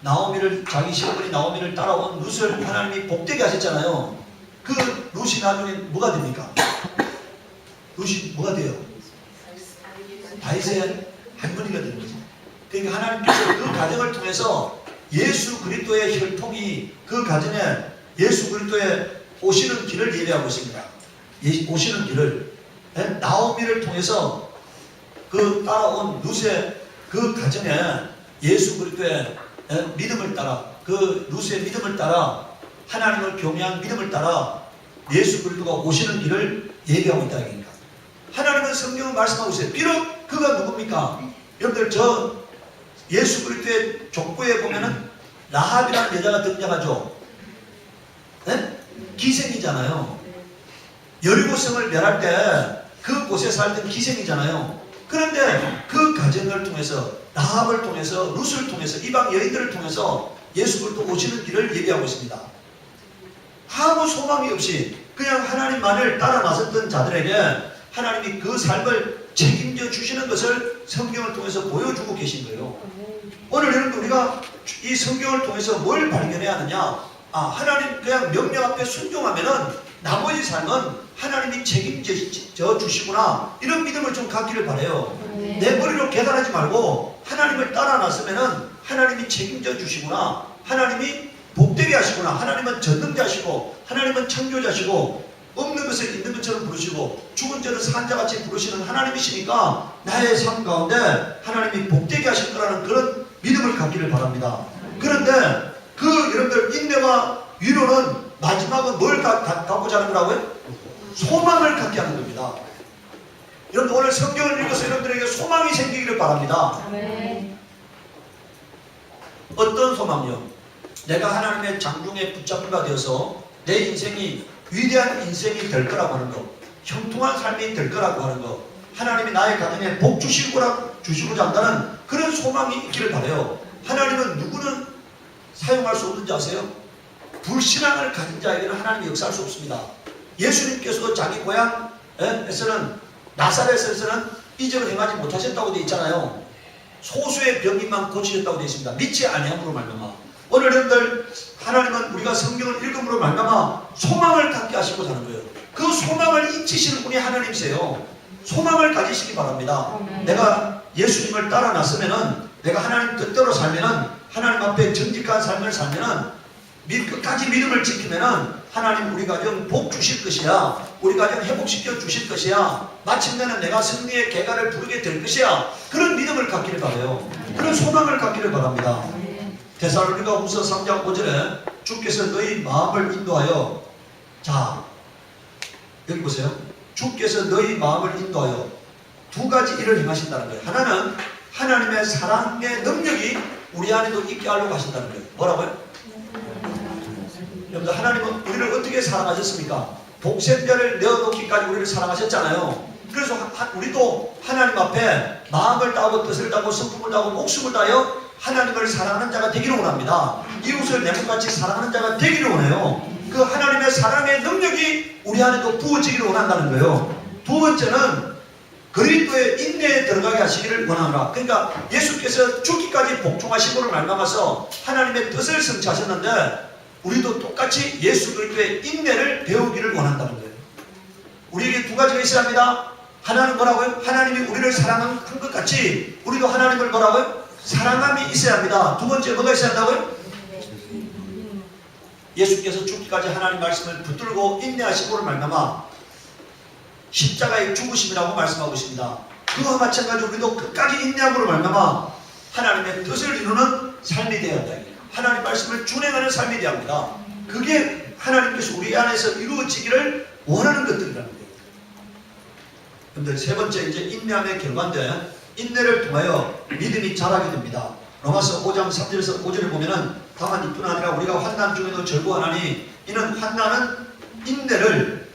나오미를, 자기 시어머니 나오미를 따라온 룻을 하나님이 복되게 하셨잖아요. 그 룻이 나중에 뭐가 됩니까? 룻이 뭐가 돼요? 다윗의 할머니가 되는 거죠. 그러니까 하나님께서 그 가정을 통해서 예수 그리스도의 혈통이 그 가정에 예수 그리스도의 오시는 길을 예배하고 있습니다. 오시는 길을, 나오미를 통해서 그 따라온 룻의 그 가정에 예수 그리스도의 믿음을 따라, 그 룻의 믿음을 따라, 하나님을 경외한 믿음을 따라 예수 그리스도가 오시는 길을 예배하고 있다 이겁니다. 하나님은 성경을 말씀하고 있어요. 비록 그가 누굽니까? 여러분들 저 예수 그리스도의 족보에 보면은 라합이라는 여자가 등장하죠. 기생이잖아요. 여리고성을 멸할 때 그곳에 살던 기생이잖아요. 그런데 그 가정을 통해서, 라합을 통해서, 룻을 통해서, 이방 여인들을 통해서 예수 그리스도 오시는 길을 예비하고 있습니다. 아무 소망이 없이 그냥 하나님만을 따라 나섰던 자들에게 하나님이 그 삶을 책임져 주시는 것을 성경을 통해서 보여주고 계신 거예요. 오늘 여러분 우리가 이 성경을 통해서 뭘 발견해야 하느냐? 하나님 그냥 명령 앞에 순종하면은 나머지 삶은 하나님이 책임져 주시구나, 이런 믿음을 좀 갖기를 바라요. 내 머리로 계산하지 말고 하나님을 따라 나서면은 하나님이 책임져 주시구나, 하나님이 복되게 하시구나, 하나님은 전능자시고 하나님은 창조자시고 없는 것을 있는 것처럼 부르시고 죽은 자를 산 자같이 부르시는 하나님이시니까 나의 삶 가운데 하나님이 복되게 하실 거라는 그런 믿음을 갖기를 바랍니다. 그런데 그 여러분들 인내와 위로는 마지막은 뭘 갖고자 하는 거라고요? 소망을 갖게 하는 겁니다. 여러분 오늘 성경을 읽어서 여러분들에게 소망이 생기기를 바랍니다. 어떤 소망이요? 내가 하나님의 장중에 붙잡힌 바 되어서 내 인생이 위대한 인생이 될 거라고 하는 것, 형통한 삶이 될 거라고 하는 것, 하나님이 나의 가정에 복 주시고자 한다는 그런 소망이 있기를 바라요. 하나님은 누구는 사용할 수 없는지 아세요? 불신앙을 가진 자에게는 하나님이 역사할 수 없습니다. 예수님께서도 자기 고향에서는, 나사렛에서는 이적을 행하지 못하셨다고 되어 있잖아요. 소수의 병인만 고치셨다고 되어 있습니다. 믿지 아니함으로 말미암아. 오늘 여러분들 하나님은 우리가 성경을 읽음으로 말미암아 소망을 갖게 하시고 사는 거예요. 그 소망을 잊히시는 분이 하나님이세요. 소망을 가지시기 바랍니다. 내가 예수님을 따라 나서면은, 내가 하나님 뜻대로 살면은, 하나님 앞에 정직한 삶을 살면은, 끝까지 믿음을 지키면은 하나님 우리 가정 복 주실 것이야. 우리 가정 회복시켜 주실 것이야. 마침내는 내가 승리의 계가를 부르게 될 것이야. 그런 믿음을 갖기를 바라요. 그런 소망을 갖기를 바랍니다. 데살로니가 후서 3장 5절에 주께서 너희 마음을 인도하여, 자 여기 보세요. 주께서 너희 마음을 인도하여 두 가지 일을 행하신다는 거예요. 하나는 하나님의 사랑의 능력이 우리 안에도 있게 하려고 하신다는 거예요. 뭐라고요? 여러분들, 하나님은 우리를 어떻게 사랑하셨습니까? 독생자를 내어놓기까지 우리를 사랑하셨잖아요. 그래서 우리도 하나님 앞에 마음을 다하고 뜻을 다하고 성품을 다하고 목숨을 다하여 하나님을 사랑하는 자가 되기를 원합니다. 이웃을 내 몸같이 사랑하는 자가 되기를 원해요. 그 하나님의 사랑의 능력이 우리 안에도 부어지기를 원한다는 거예요. 두 번째는 그리스도의 인내에 들어가게 하시기를 원합니다. 그러니까 예수께서 죽기까지 복종하심으로 말미암아서 하나님의 뜻을 성취하셨는데 우리도 똑같이 예수 그리스도의 인내를 배우기를 원한다는 거예요. 우리에게 두 가지가 있어야 합니다. 하나는 뭐라고요? 하나님이 우리를 사랑한 것 같이 우리도 하나님을 뭐라고요? 사랑함이 있어야 합니다. 두 번째 뭐가 있어야 한다고요? 예수께서 죽기까지 하나님 말씀을 붙들고 인내하시고를 말미암아 십자가의 죽으심이라고 말씀하고 있습니다. 그와 마찬가지로 우리도 끝까지 인내함으로 말미암아 하나님의 뜻을 이루는 삶이 되어야 한다. 하나님 말씀을 준행하는 삶이 되어야 합니다. 그게 하나님께서 우리 안에서 이루어지기를 원하는 것들이라는 거예요. 그런데 세 번째 이제 인내함의 결과인데 인내를 통하여 믿음이 자라게 됩니다. 로마서 5장 3절에서 5절에 보면은 다만 이뿐 아니라 우리가 환난 중에도 즐거워하나니 이는 환난은 인내는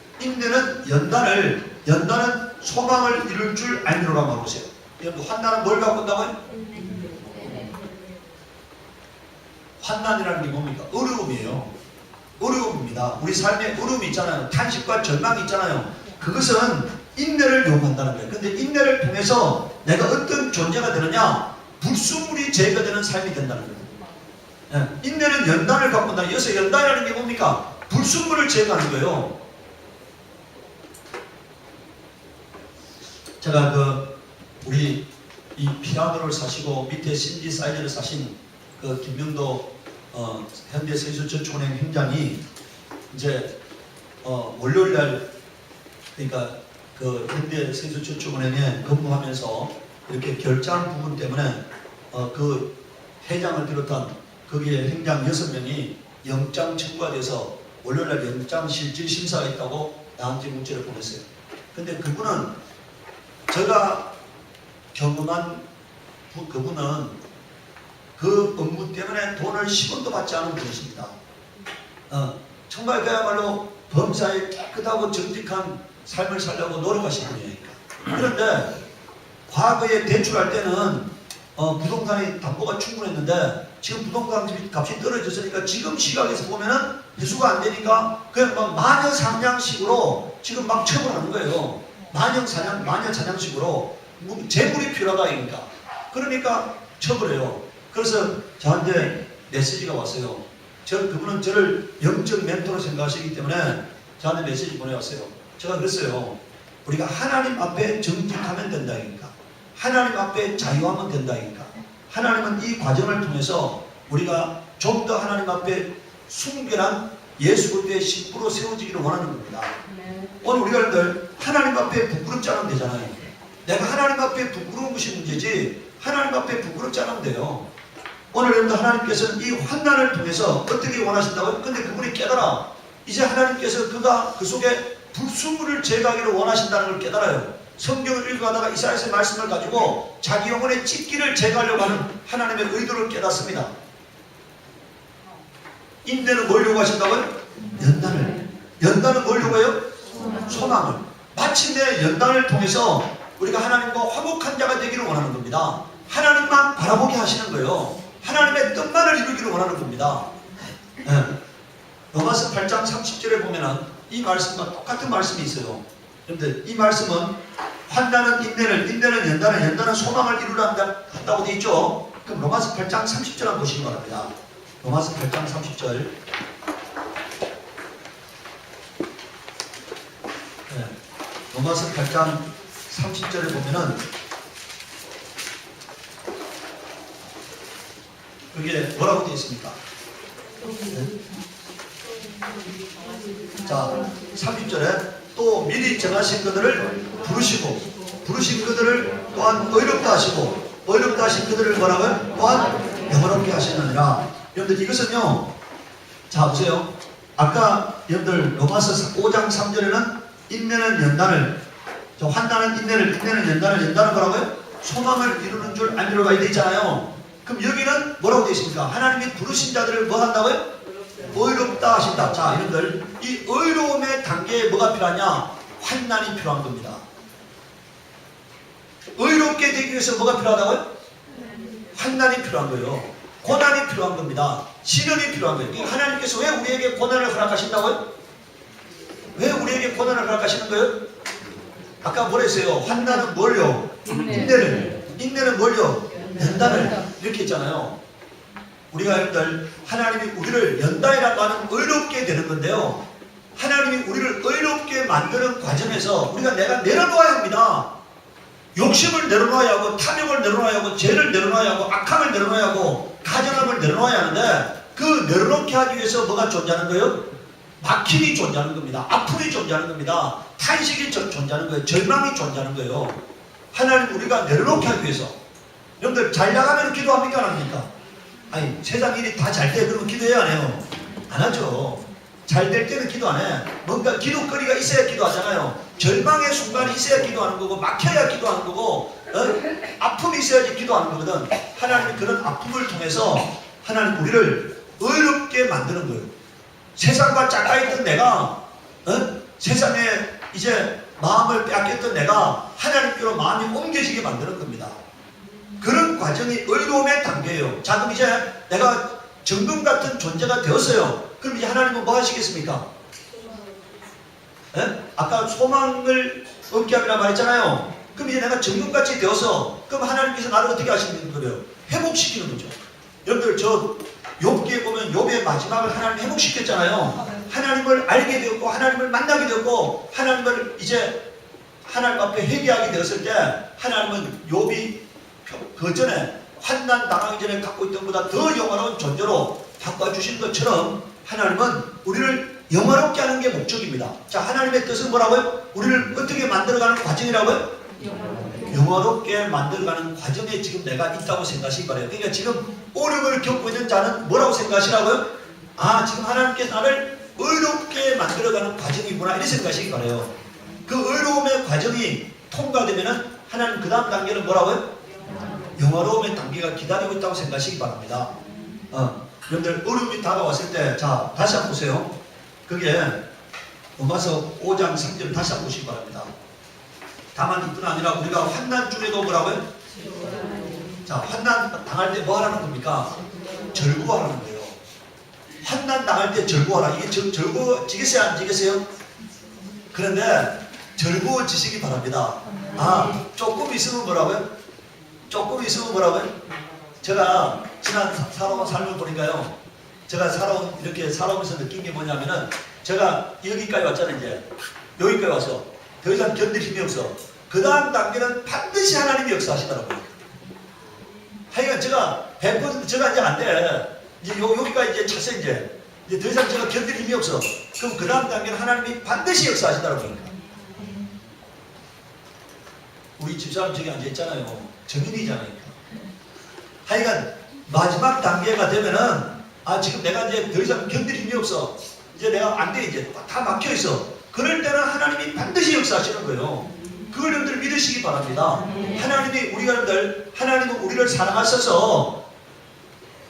연단은 소망을 이룰 줄 알미로라고 하고 있어요. 여러분, 환난은 뭘 갖고 온다고요? 환난이라는 게 뭡니까? 어려움이에요. 어려움입니다. 우리 삶에 어려움이 있잖아요. 탄식과 절망이 있잖아요. 그것은 인내를 요구한다는 거예요. 근데 인내를 통해서 내가 어떤 존재가 되느냐? 불순물이 제거되는 삶이 된다는 거예요. 네. 인내는 연단을 갖고 온다. 여기서 연단이라는 게 뭡니까? 불순물을 제거하는 거예요. 제가 우리 이 피아노를 사시고 밑에 신디사이드를 사신 김명도 현대세수저축은행 행장이 이제 월요일날 그러니까 현대세수저축은행에 근무하면서 이렇게 결제하는 부분 때문에 그 회장을 비롯한 거기에 행장 6명이 영장 청구가 돼서 월요일날 영장 실질 심사가 있다고 나한테 문자를 보냈어요. 근데 그분은 제가 경험한 그분은 그 업무 때문에 돈을 10원도 받지 않은 분이십니다. 정말 그야말로 범사에 깨끗하고 정직한 삶을 살려고 노력하신 분이니까. 그런데 과거에 대출할 때는 부동산이 담보가 충분했는데 지금 부동산 값이 떨어졌으니까 지금 시각에서 보면은 회수가 안 되니까 그냥 막 마녀 사냥식으로 지금 막 처분하는 거예요. 마녀 사냥식으로 재물이 필요하다니까. 그러니까 처벌해요. 그래서 저한테 메시지가 왔어요. 그분은 저를 영적 멘토로 생각하시기 때문에 저한테 메시지 보내왔어요. 제가 그랬어요. 우리가 하나님 앞에 정직하면 된다니까. 하나님 앞에 자유하면 된다니까. 하나님은 이 과정을 통해서 우리가 좀 더 하나님 앞에 순결한 예수 그리스도의 신부로 세워지기를 원하는 겁니다. 오늘 우리가 여러분들 하나님 앞에 부끄럽지 않으면 되잖아요. 내가 하나님 앞에 부끄러운 것이 문제지 하나님 앞에 부끄럽지 않으면 돼요. 오늘 여러분들 하나님께서는 이 환난을 통해서 어떻게 원하신다고요? 근데 그분이 깨달아. 이제 하나님께서 그가 그 속에 불순물을 제거하기를 원하신다는 걸 깨달아요. 성경을 읽어가다가 이사야서의 말씀을 가지고 자기 영혼의 찢기를 제거하려고 하는 하나님의 의도를 깨닫습니다. 인내는 뭘 요구하신다고요? 연단은 뭘 요구해요? 소망을. 마침내 연단을 통해서 우리가 하나님과 화목한 자가 되기를 원하는 겁니다. 하나님만 바라보게 하시는 거예요. 하나님의 뜻만을 이루기를 원하는 겁니다. 네. 로마서 8장 30절에 보면은 이 말씀과 똑같은 말씀이 있어요. 그런데 이 말씀은 환난은 인내는 연단은 소망을 이루려 한다고 되어 있죠. 그럼 로마서 8장 30절 한번 보시기 바랍니다. 로마서 8장 30절. 네. 로마서 8장 30절에 보면은 그게 뭐라고 되어 있습니까? 네. 자, 30절에 또 미리 정하신 그들을 부르신 그들을 또한 의롭다 하시고 의롭다 하신 그들을 뭐라고요? 또한 영원롭게 하시느니라. 여러분들 이것은요, 자 보세요. 아까 여러분들 로마서 5장 3절에는 인내는 연단을, 환난은 인내를, 인내는 연단을, 연단은 뭐라고요? 소망을 이루는 줄 알미로가 되어 있잖아요. 그럼 여기는 뭐라고 되어 있습니까? 하나님이 부르신 자들을 뭐 한다고요? 의롭다 하신다. 자, 여러분들, 이 의로움의 단계에 뭐가 필요하냐? 환난이 필요한 겁니다. 의롭게 되기 위해서 뭐가 필요하다고요? 환난이 필요한 거예요. 고난이 필요한 겁니다. 시련이 필요한 거예요. 하나님께서 왜 우리에게 고난을 허락하신다고요? 왜 우리에게 고난을 허락하시는 거예요? 아까 뭐라 했어요? 환난은 뭘요? 인내를. 인내는 뭘요? 연단을. 이렇게 했잖아요. 우리가 여러분들, 하나님이 우리를 연단이라고 하는 의롭게 되는 건데요. 하나님이 우리를 의롭게 만드는 과정에서 우리가 내가 내려놓아야 합니다. 욕심을 내려놓아야 하고, 탐욕을 내려놓아야 하고, 죄를 내려놓아야 하고, 악함을 내려놓아야 하고, 가정함을 내려놓아야 하는데, 그 내려놓게 하기 위해서 뭐가 존재하는 거예요? 막힘이 존재하는 겁니다. 아픔이 존재하는 겁니다. 탄식이 존재하는 거예요. 절망이 존재하는 거예요. 하나님 우리가 내려놓게 하기 위해서. 여러분들 잘 나가면 기도합니까? 안 합니까? 아니, 세상 일이 다 잘 돼. 그러면 기도해야 안 해요? 안 하죠. 잘 될 때는 기도 안 해. 뭔가 기도거리가 있어야 기도하잖아요. 절망의 순간이 있어야 기도하는 거고, 막혀야 기도하는 거고, 아픔이 있어야지 기도하는 거거든. 하나님이 그런 아픔을 통해서 하나님 우리를 의롭게 만드는 거예요. 세상과 짝가있던 내가, 세상에 이제 마음을 빼앗겼던 내가 하나님께로 마음이 옮겨지게 만드는 겁니다. 그런 과정이 의로움의 단계예요. 자, 그럼 이제 내가 정금 같은 존재가 되었어요. 그럼 이제 하나님은 뭐 하시겠습니까? 아까 소망을 얻게 하리라 말했잖아요. 그럼 이제 내가 정금같이 되어서, 그럼 하나님께서 나를 어떻게 하시는 거예요? 회복시키는 거죠. 여러분들, 저 욥기에 보면 욥의 마지막을 하나님 회복시켰잖아요. 하나님을 알게 되었고, 하나님을 만나게 되었고, 하나님을 이제 하나님 앞에 회개하게 되었을 때, 하나님은 욥이 그 전에 환난 당하기 전에 갖고 있던 것보다 더 영화로운 존재로 바꿔주신 것처럼 하나님은 우리를 영화롭게 하는 게 목적입니다. 자, 하나님의 뜻은 뭐라고요? 우리를 어떻게 만들어가는 과정이라고요? 영화롭게 만들어가는 과정에 지금 내가 있다고 생각하시기 바라요. 그러니까 지금 어려움을 겪고 있는 자는 뭐라고 생각하시라고요? 아, 지금 하나님께서 나를 의롭게 만들어가는 과정이구나, 이렇게 생각하시기 바라요. 그 의로움의 과정이 통과되면은 하나님 그 다음 단계는 뭐라고요? 영화로움의 단계가 기다리고 있다고 생각하시기 바랍니다. 여러분들, 어려움이 다가왔을 때, 자, 다시 한번 보세요. 그게 로마서 5장 3절 다시 한번 보시기 바랍니다. 다만 이뿐 아니라 우리가 환난 중에도 뭐라고요? 자, 환난 당할 때 뭐 하라는 겁니까? 절구하라는 거예요. 환난 당할 때 절구하라. 이게 절구지겠어요? 안 지겠어요? 그런데 절구지시기 바랍니다. 아, 조금 있으면 뭐라고요? 조금 있으면 뭐라고요? 제가 지난 살아온 삶을 보니까요, 제가 이렇게 살아오면서 느낀 게 뭐냐면은, 제가 여기까지 왔잖아요. 이제 여기까지 와서 더 이상 견딜 힘이 없어. 그 다음 단계는 반드시 하나님이 역사하시더라고요. 하여간 제가 100% 제가 이제 안 돼. 이제 여기까지 이제 찼어요. 이제 더 이상 제가 견딜 힘이 없어. 그럼 그 다음 단계는 하나님이 반드시 역사하시더라고요. 우리 집사람 저기 앉아있잖아요. 정인이잖아요. 하여간 마지막 단계가 되면은, 아, 지금 내가 이제 더 이상 견딜 힘이 없어. 이제 내가 안 돼. 이제 다 막혀있어. 그럴 때는 하나님이 반드시 역사하시는 거예요. 그걸 여러분들 믿으시기 바랍니다. 하나님이 하나님은 우리를 사랑하셔서,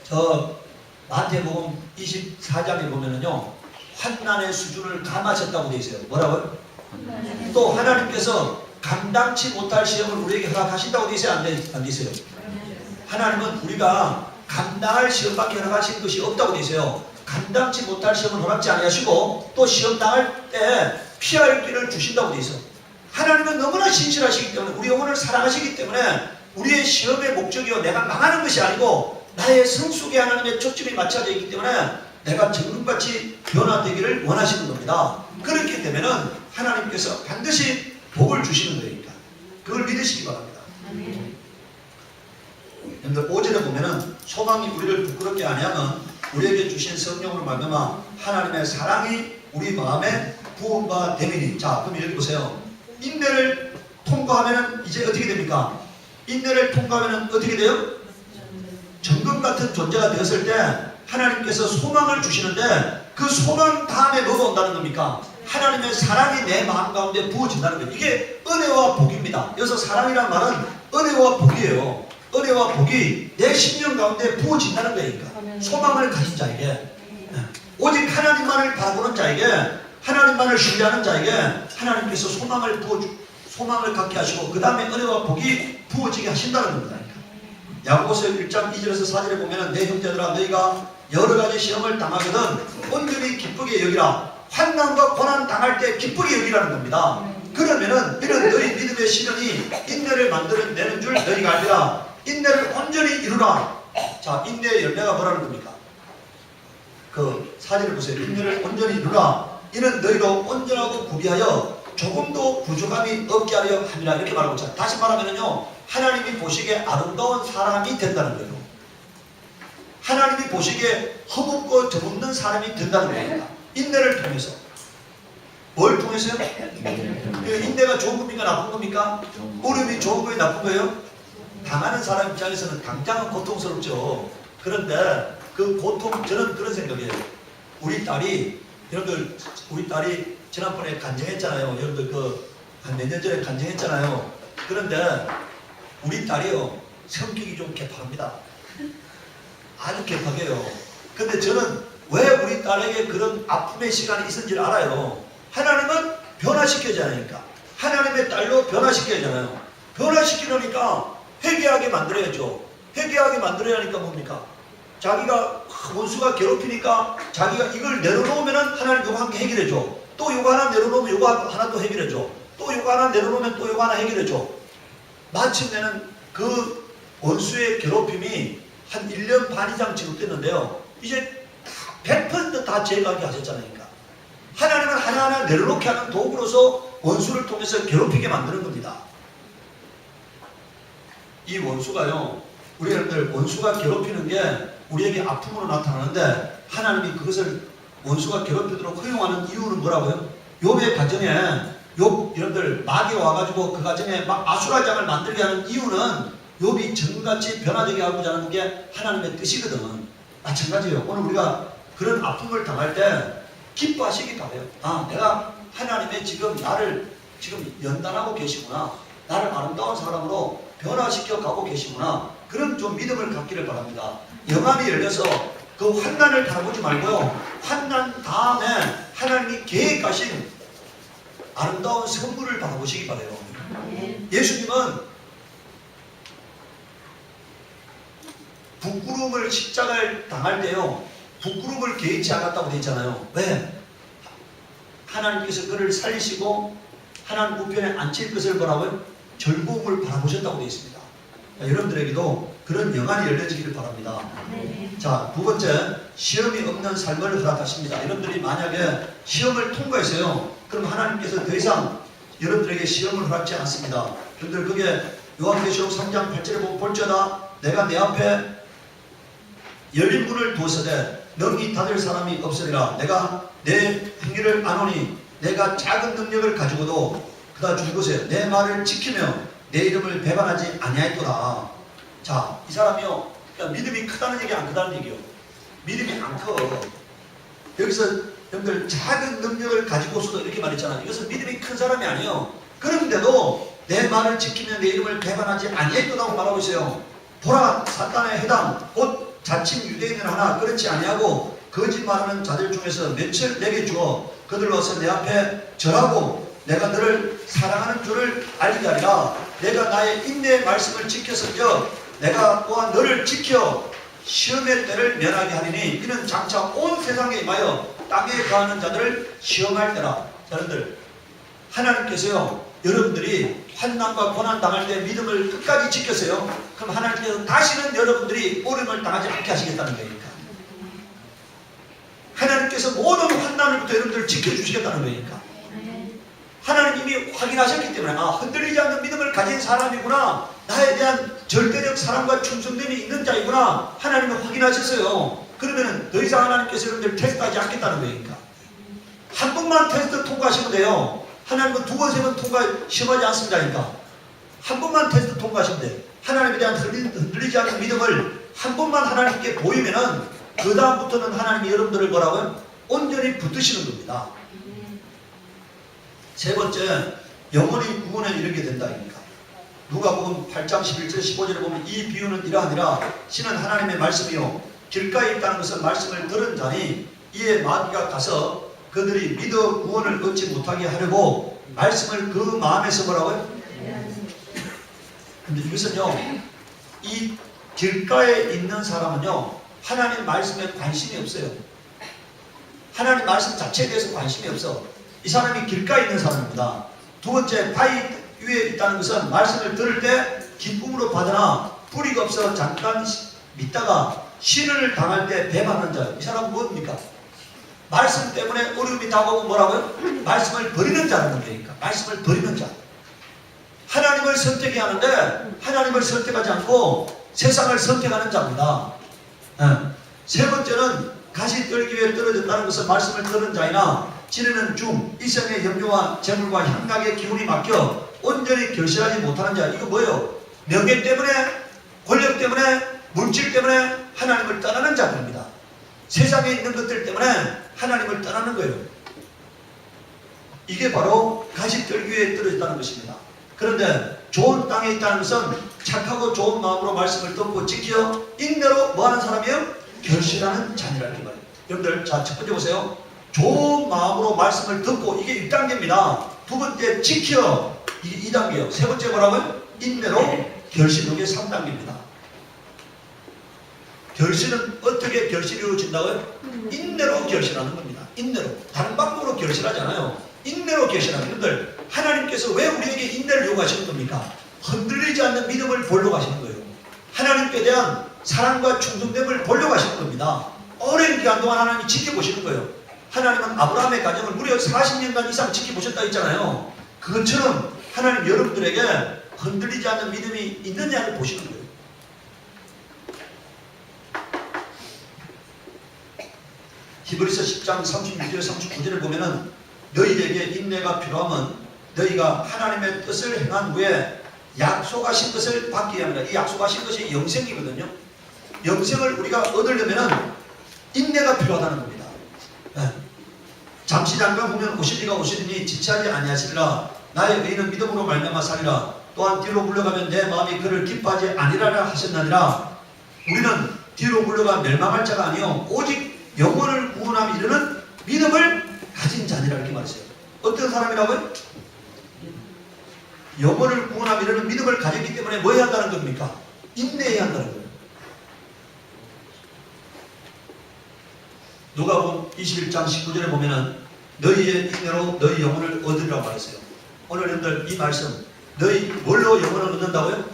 저 마태복음 24장에 보면은요, 환난의 수준을 감하셨다고 되어 있어요. 뭐라고요? 또 하나님께서 감당치 못할 시험을 우리에게 허락하신다고 되어 있어요? 안 되어 있어요? 하나님은 우리가 감당할 시험밖에 허락하신 것이 없다고 되어 있어요. 감당치 못할 시험을 허락지 아니하시고, 또 시험 당할 때 피할 길을 주신다고 되어 있어요. 하나님은 너무나 신실하시기 때문에, 우리 영혼을 사랑하시기 때문에, 우리의 시험의 목적이요, 내가 망하는 것이 아니고 나의 성숙에 하나님의 초점이 맞춰져 있기 때문에 내가 정금같이 변화되기를 원하시는 겁니다. 그렇게 되면은 하나님께서 반드시 복을 주시는 거니까 그걸 믿으시기 바랍니다. 여러분들, 5절에 보면은 소망이 우리를 부끄럽게 아니하면 우리에게 주신 성령으로 말미암아 하나님의 사랑이 우리 마음에 부음과 됨이니. 자, 그럼 여기 보세요. 인내를 통과하면은 이제 어떻게 됩니까? 인내를 통과하면은 어떻게 돼요? 정금 같은 존재가 되었을 때 하나님께서 소망을 주시는데, 그 소망 다음에 뭐가 온다는 겁니까? 하나님의 사랑이 내 마음 가운데 부어진다는 거예요. 이게 은혜와 복입니다. 여기서 사랑이란 말은 은혜와 복이에요. 은혜와 복이 내 심령 가운데 부어진다는 거니까. 소망을 가진 자에게, 오직 하나님만을 바라보는 자에게, 하나님만을 신뢰하는 자에게 하나님께서 소망을 갖게 하시고 그 다음에 은혜와 복이 부어지게 하신다는 겁니다. 야고보서 1장 2절에서 4절에 보면 내 형제들아 너희가 여러 가지 시험을 당하거든 온전히 기쁘게 여기라. 환난과 고난 당할 때 기쁘게 여기라는 겁니다. 그러면은 이런 너희 믿음의 시련이 인내를 만들어내는 줄 너희가 알리라. 인내를 온전히 이루라. 자, 인내의 열매가 뭐라는 겁니까? 그 4절을 보세요. 인내를 온전히 이루라. 이는 너희로 온전하고 구비하여 조금도 부족함이 없게 하려 함이라. 이렇게 말하고 있잖아요. 다시 말하면요, 하나님이 보시기에 아름다운 사람이 된다는 거예요. 하나님이 보시기에 허물고 저없는 사람이 된다는 겁니다. 인내를 통해서. 뭘 통해서요? 인내가 좋은 겁니까? 나쁜 겁니까? 어려움이 좋은 거예요? 나쁜 거예요? 당하는 사람 입장에서는 당장은 고통스럽죠. 그런데 그 고통, 저는 그런 생각이에요. 우리 딸이 지난번에 간증했잖아요. 여러분들 한 몇 년 전에 간증했잖아요. 그런데 우리 딸이요, 성격이 좀 개팍합니다. 아주 개팍해요. 근데 저는 왜 우리 딸에게 그런 아픔의 시간이 있었는지를 알아요. 하나님은 변화시켜야 하니까. 하나님의 딸로 변화시켜야 하잖아요. 변화시키려니까 회개하게 만들어야죠. 회개하게 만들어야 하니까 뭡니까? 자기가 원수가 괴롭히니까 자기가 이걸 내려놓으면 하나님 요거 한 개 해결해줘. 또 요거 하나 내려놓으면 요거 하나 또 해결해줘. 또 요거 하나 내려놓으면 또 요거 하나 해결해줘. 마침내는 그 원수의 괴롭힘이 한 1년 반 이상 지속됐는데요. 이제 100% 다 제거하게 하셨잖아요. 하나님은 하나하나 내려놓게 하는 도구로서 원수를 통해서 괴롭히게 만드는 겁니다. 이 원수가요, 우리 여러분들 원수가 괴롭히는 게 우리에게 아픔으로 나타나는데 하나님이 그것을 원수가 괴롭히도록 허용하는 이유는 뭐라고요? 욥의 가정에 여러분들 마귀가 와가지고 그 가정에 막 아수라장을 만들게 하는 이유는 욥이 정같이 변화되게 하고자 하는 게 하나님의 뜻이거든. 마찬가지예요. 오늘 우리가 그런 아픔을 당할 때 기뻐하시기 바래요. 아, 내가 하나님의 나를 연단하고 계시구나. 나를 아름다운 사람으로 변화시켜 가고 계시구나. 그런 좀 믿음을 갖기를 바랍니다. 영안이 열려서 그 환난을 바라보지 말고요. 환난 다음에 하나님이 계획하신 아름다운 선물을 바라보시기 바래요. 예수님은 부끄러움을 십자가를 당할 때요. 부끄러움을 개의치 않았다고 되어 있잖아요. 왜? 하나님께서 그를 살리시고 하나님 우편에 앉힐 것을 뭐라고요? 즐거움을 바라보셨다고 되어 있습니다. 여러분들에게도 그런 영안이 열려지기를 바랍니다. 자, 두 번째, 시험이 없는 삶을 허락하십니다. 여러분들이 만약에 시험을 통과했어요. 그럼 하나님께서 더 이상 여러분들에게 시험을 허락지 않습니다. 여러분들 그게 요한계시록 3장 8절에 보면 볼지어다 내가 내 앞에 열린 문을 두었으되 능히 닫을 사람이 없으리라. 내가 내 행위를 아노니 내가 작은 능력을 가지고도 그다 줄것에 내 말을 지키며 내 이름을 배반하지 아니하였도다. 자, 이 사람이요, 그러니까 믿음이 크다는 얘기 안 크다는 얘기요. 믿음이 안 커. 여기서 여러분들 작은 능력을 가지고서도 이렇게 말했잖아요. 이것은 믿음이 큰 사람이 아니에요. 그런데도 내 말을 지키며 내 이름을 배반하지 아니하였도다고 말하고 있어요. 보라, 사탄의 해당 곧 자칭 유대인을 하나 그렇지 아니하고 거짓말하는 자들 중에서 몇을 내게 주어 그들로서 내 앞에 절하고 내가 너를 사랑하는 줄을 알게 하리라. 내가 나의 인내의 말씀을 지켰으며 내가 또한 너를 지켜 시험의 때를 면하게 하리니 이는 장차 온 세상에 임하여 땅에 거하는 자들을 시험할 때라. 여러분들, 하나님께서요, 여러분들이 환난과 고난 당할 때 믿음을 끝까지 지켰어요. 그럼 하나님께서 다시는 여러분들이 어려움을 당하지 않게 하시겠다는 거니까. 하나님께서 모든 환난으로부터 여러분들을 지켜주시겠다는 거니까. 하나님 이미 확인하셨기 때문에 흔들리지 않는 믿음을 가진 사람이구나, 나에 대한 절대적 사랑과 충성됨이 있는 자이구나 하나님은 확인하셨어요. 그러면 더 이상 하나님께서 여러분들 테스트하지 않겠다는 거니까. 한 번만 테스트 통과하시면 돼요. 하나님은 두 번, 세 번 시험하지 않습니다니까. 한 번만 테스트 통과하시면 돼. 하나님에 대한 흔들리지 않는 믿음을 한 번만 하나님께 보이면은 그 다음부터는 하나님이 여러분들을 뭐라고요? 온전히 붙드시는 겁니다. 세 번째, 영원히 구원에 이르게 된다입니다. 누가복음 8장 11절 15절에 보면 이 비유는 이러하니라. 신은 하나님의 말씀이요 길가에 있다는 것은 말씀을 들은 자니 이에 마귀가 가서 그들이 믿어 구원을 얻지 못하게 하려고 말씀을 그 마음에서 뭐라고요? 근데 이것은요, 이 길가에 있는 사람은요 하나님 말씀에 관심이 없어요. 하나님 말씀 자체에 대해서 관심이 없어. 이 사람이 길가에 있는 사람입니다. 두 번째, 바위 위에 있다는 것은 말씀을 들을 때 기쁨으로 받으나 뿌리가 없어 잠깐 믿다가 시련을 당할 때 배반하는 자예요. 이 사람은 뭡니까? 말씀 때문에 어려움이 다가오고 뭐라고요? 말씀을 버리는 자라는 거니까. 말씀을 버리는 자. 하나님을 선택해야 하는데 하나님을 선택하지 않고 세상을 선택하는 자입니다. 세 번째는 가시 떨기 위해 떨어졌다는 것은 말씀을 들은 자이나 지내는 중 이생의 염려와 재물과 향락의 기운이 막혀 온전히 결실하지 못하는 자. 이거 뭐예요? 명예 때문에, 권력 때문에, 물질 때문에 하나님을 떠나는 자들입니다. 세상에 있는 것들 때문에 하나님을 떠나는 거예요. 이게 바로 가시 떨기 위해 떨어졌다는 것입니다. 그런데 좋은 땅에 있다는 것은 착하고 좋은 마음으로 말씀을 듣고 지켜 인내로 뭐하는 사람이에요? 결실하는 자녀라는 말이에요. 여러분들, 자, 첫 번째 보세요. 좋은 마음으로 말씀을 듣고, 이게 1단계입니다. 두 번째, 지켜, 이게 2단계예요. 세 번째 뭐라고요? 인내로 결실, 이게 3단계입니다. 결실은 어떻게 결실이 이루어진다고요? 인내로 결실하는 겁니다. 인내로. 다른 방법으로 결실하지 않아요. 인내로 결실하는 분들, 하나님께서 왜 우리에게 인내를 요구하시는 겁니까? 흔들리지 않는 믿음을 보려고 하시는 거예요. 하나님께 대한 사랑과 충성됨을 보려고 하시는 겁니다. 오랜 기간 동안 하나님이 지켜보시는 거예요. 하나님은 아브라함의 가정을 무려 40년간 이상 지켜보셨다 했잖아요. 그것처럼 하나님 여러분들에게 흔들리지 않는 믿음이 있느냐를 보시는 거예요. 히브리서 10장 36절 39절을 보면은 너희에게 인내가 필요하면 너희가 하나님의 뜻을 행한 후에 약속하신 것을 받게 합니다. 이 약속하신 것이 영생이거든요. 영생을 우리가 얻으려면 인내가 필요하다는 겁니다. 네. 잠시 잠깐 보면 오시리가 오시리니 지체하지 아니하시리라. 나의 의인은 믿음으로 말미암아 살리라. 또한 뒤로 물러가면 내 마음이 그를 기뻐하지 아니라라 하셨나니라. 우리는 뒤로 물러가 멸망할 자가 아니요 오직 영혼을 구원함에 이르는 믿음을 가진 자니라. 이렇게 말했어요. 어떤 사람이라고요? 영혼을 구원함에 이르는 믿음을 가졌기 때문에 뭐 해야 한다는 겁니까? 인내해야 한다는 거예요. 누가복음 21장 19절에 보면은 너희의 인내로 너희 영혼을 얻으리라고 말했어요. 오늘 여러분들 이 말씀, 너희 뭘로 영혼을 얻는다고요?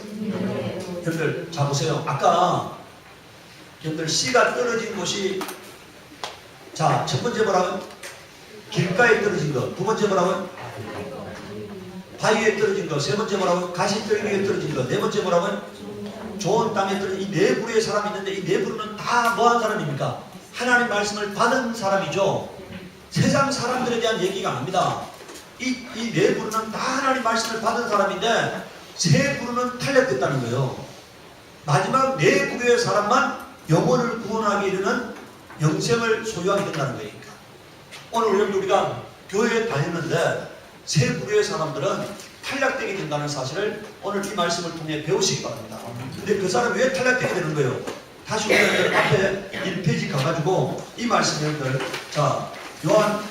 여러분들 자 보세요. 아까 여러분들 씨가 떨어진 곳이, 자, 첫 번째 뭐라고요? 길가에 떨어진 것. 두 번째 뭐라고요? 바위에 떨어진 것. 세 번째 뭐라고요? 가시떨기에 떨어진 것. 네 번째 뭐라고요? 좋은 땅에 떨어진. 이 네 부류의 사람이 있는데 이 네 부류는 다 뭐한 사람입니까? 하나님 말씀을 받은 사람이죠. 세상 사람들에 대한 얘기가 아닙니다. 이 네 부류는 다 하나님 말씀을 받은 사람인데 세 부류는 탈락됐다는 거예요. 마지막 네 부류의 사람만 영혼을 구원하기 이르는 영생을 소유하게 된다는 거예요. 오늘 우리가 교회에 다녔는데 세 부류의 사람들은 탈락되게 된다는 사실을 오늘 이 말씀을 통해 배우시기 바랍니다. 근데 그 사람이 왜 탈락되게 되는 거예요? 다시 우리가 앞에 1페이지 가가지고 이 말씀 여러분들, 자, 요한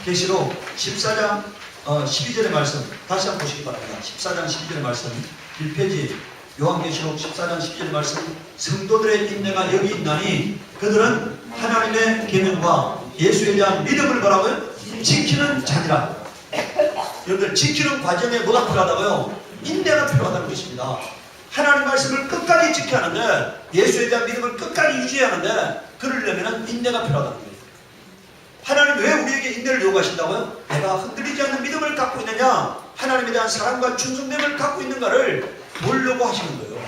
계시록 14장 12절의 말씀 다시 한번 보시기 바랍니다. 14장 12절의 말씀 1페이지 요한계시록 14장 12절의 말씀. 성도들의 인내가 여기 있나니 그들은 하나님의 계명과 예수에 대한 믿음을 뭐라고요? 지키는 자니라. 여러분들, 지키는 과정에 뭐가 필요하다고요? 인내가 필요하다는 것입니다. 하나님 말씀을 끝까지 지켜야 하는데, 예수에 대한 믿음을 끝까지 유지해야 하는데, 그러려면 인내가 필요하다는 거예요. 하나님 왜 우리에게 인내를 요구하신다고요? 내가 흔들리지 않는 믿음을 갖고 있느냐, 하나님에 대한 사랑과 충성됨을 갖고 있는가를 보려고 하시는 거예요.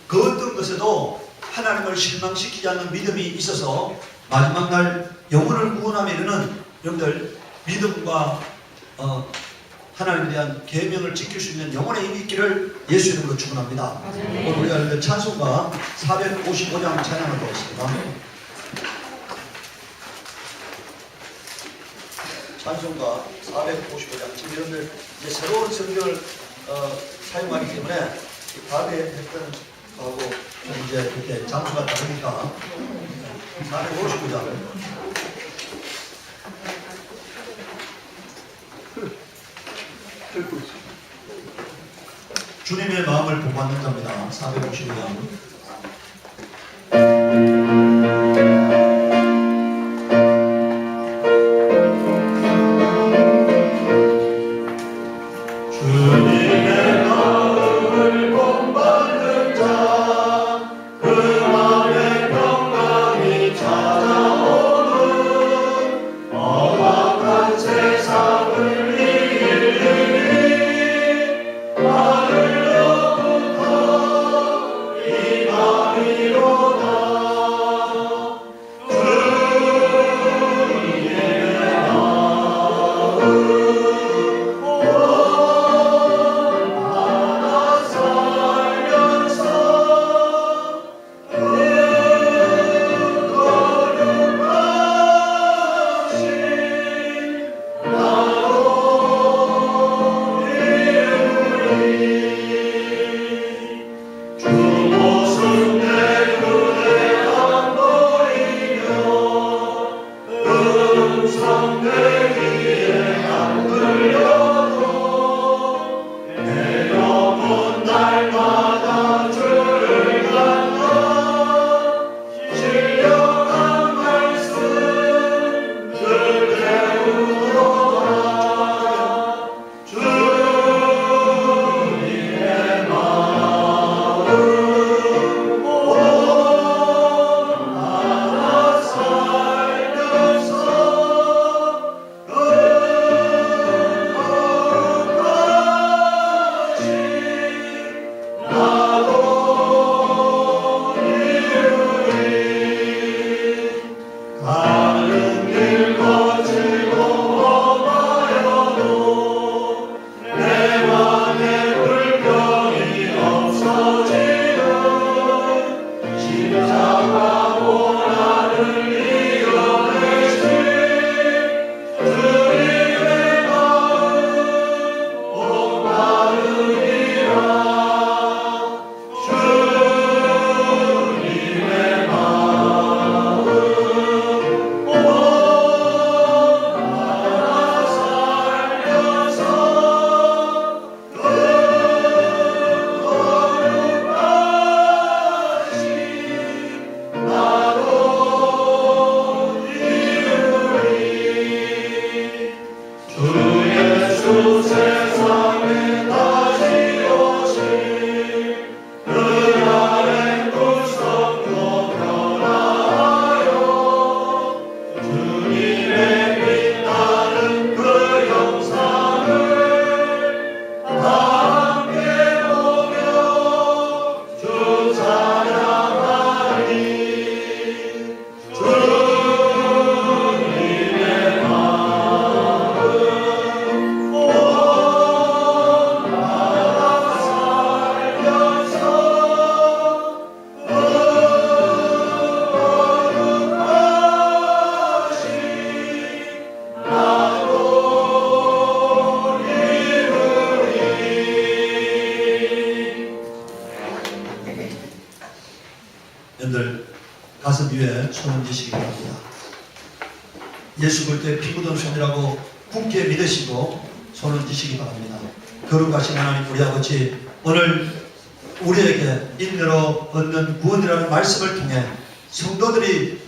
그 어떤 것에도 하나님을 실망시키지 않는 믿음이 있어서 마지막 날 영혼을 구원함에 이르는 여러분들 믿음과 하나님에 대한 계명을 지킬 수 있는 영혼의 힘이 있기를 예수 이름으로 축원합니다. 오늘 우리가 찬송가 455장 찬양을 보겠습니다. 찬송가 455장 지금 여러분들 이제 새로운 성경을 사용하기 때문에 다음에 했던 거하고 좀 이제 이렇게 장소가 다르니까 455장 주님의 마음을 보받는 자입니다. 455장 여러분들 가슴 위에 손을 얹으시기 바랍니다. 예수 그리스도의 피 묻은 손이라고 굳게 믿으시고 손을 얹으시기 바랍니다. 거룩하신 하나님 우리 아버지, 오늘 우리에게 인내로 얻는 구원이라는 말씀을 통해 성도들이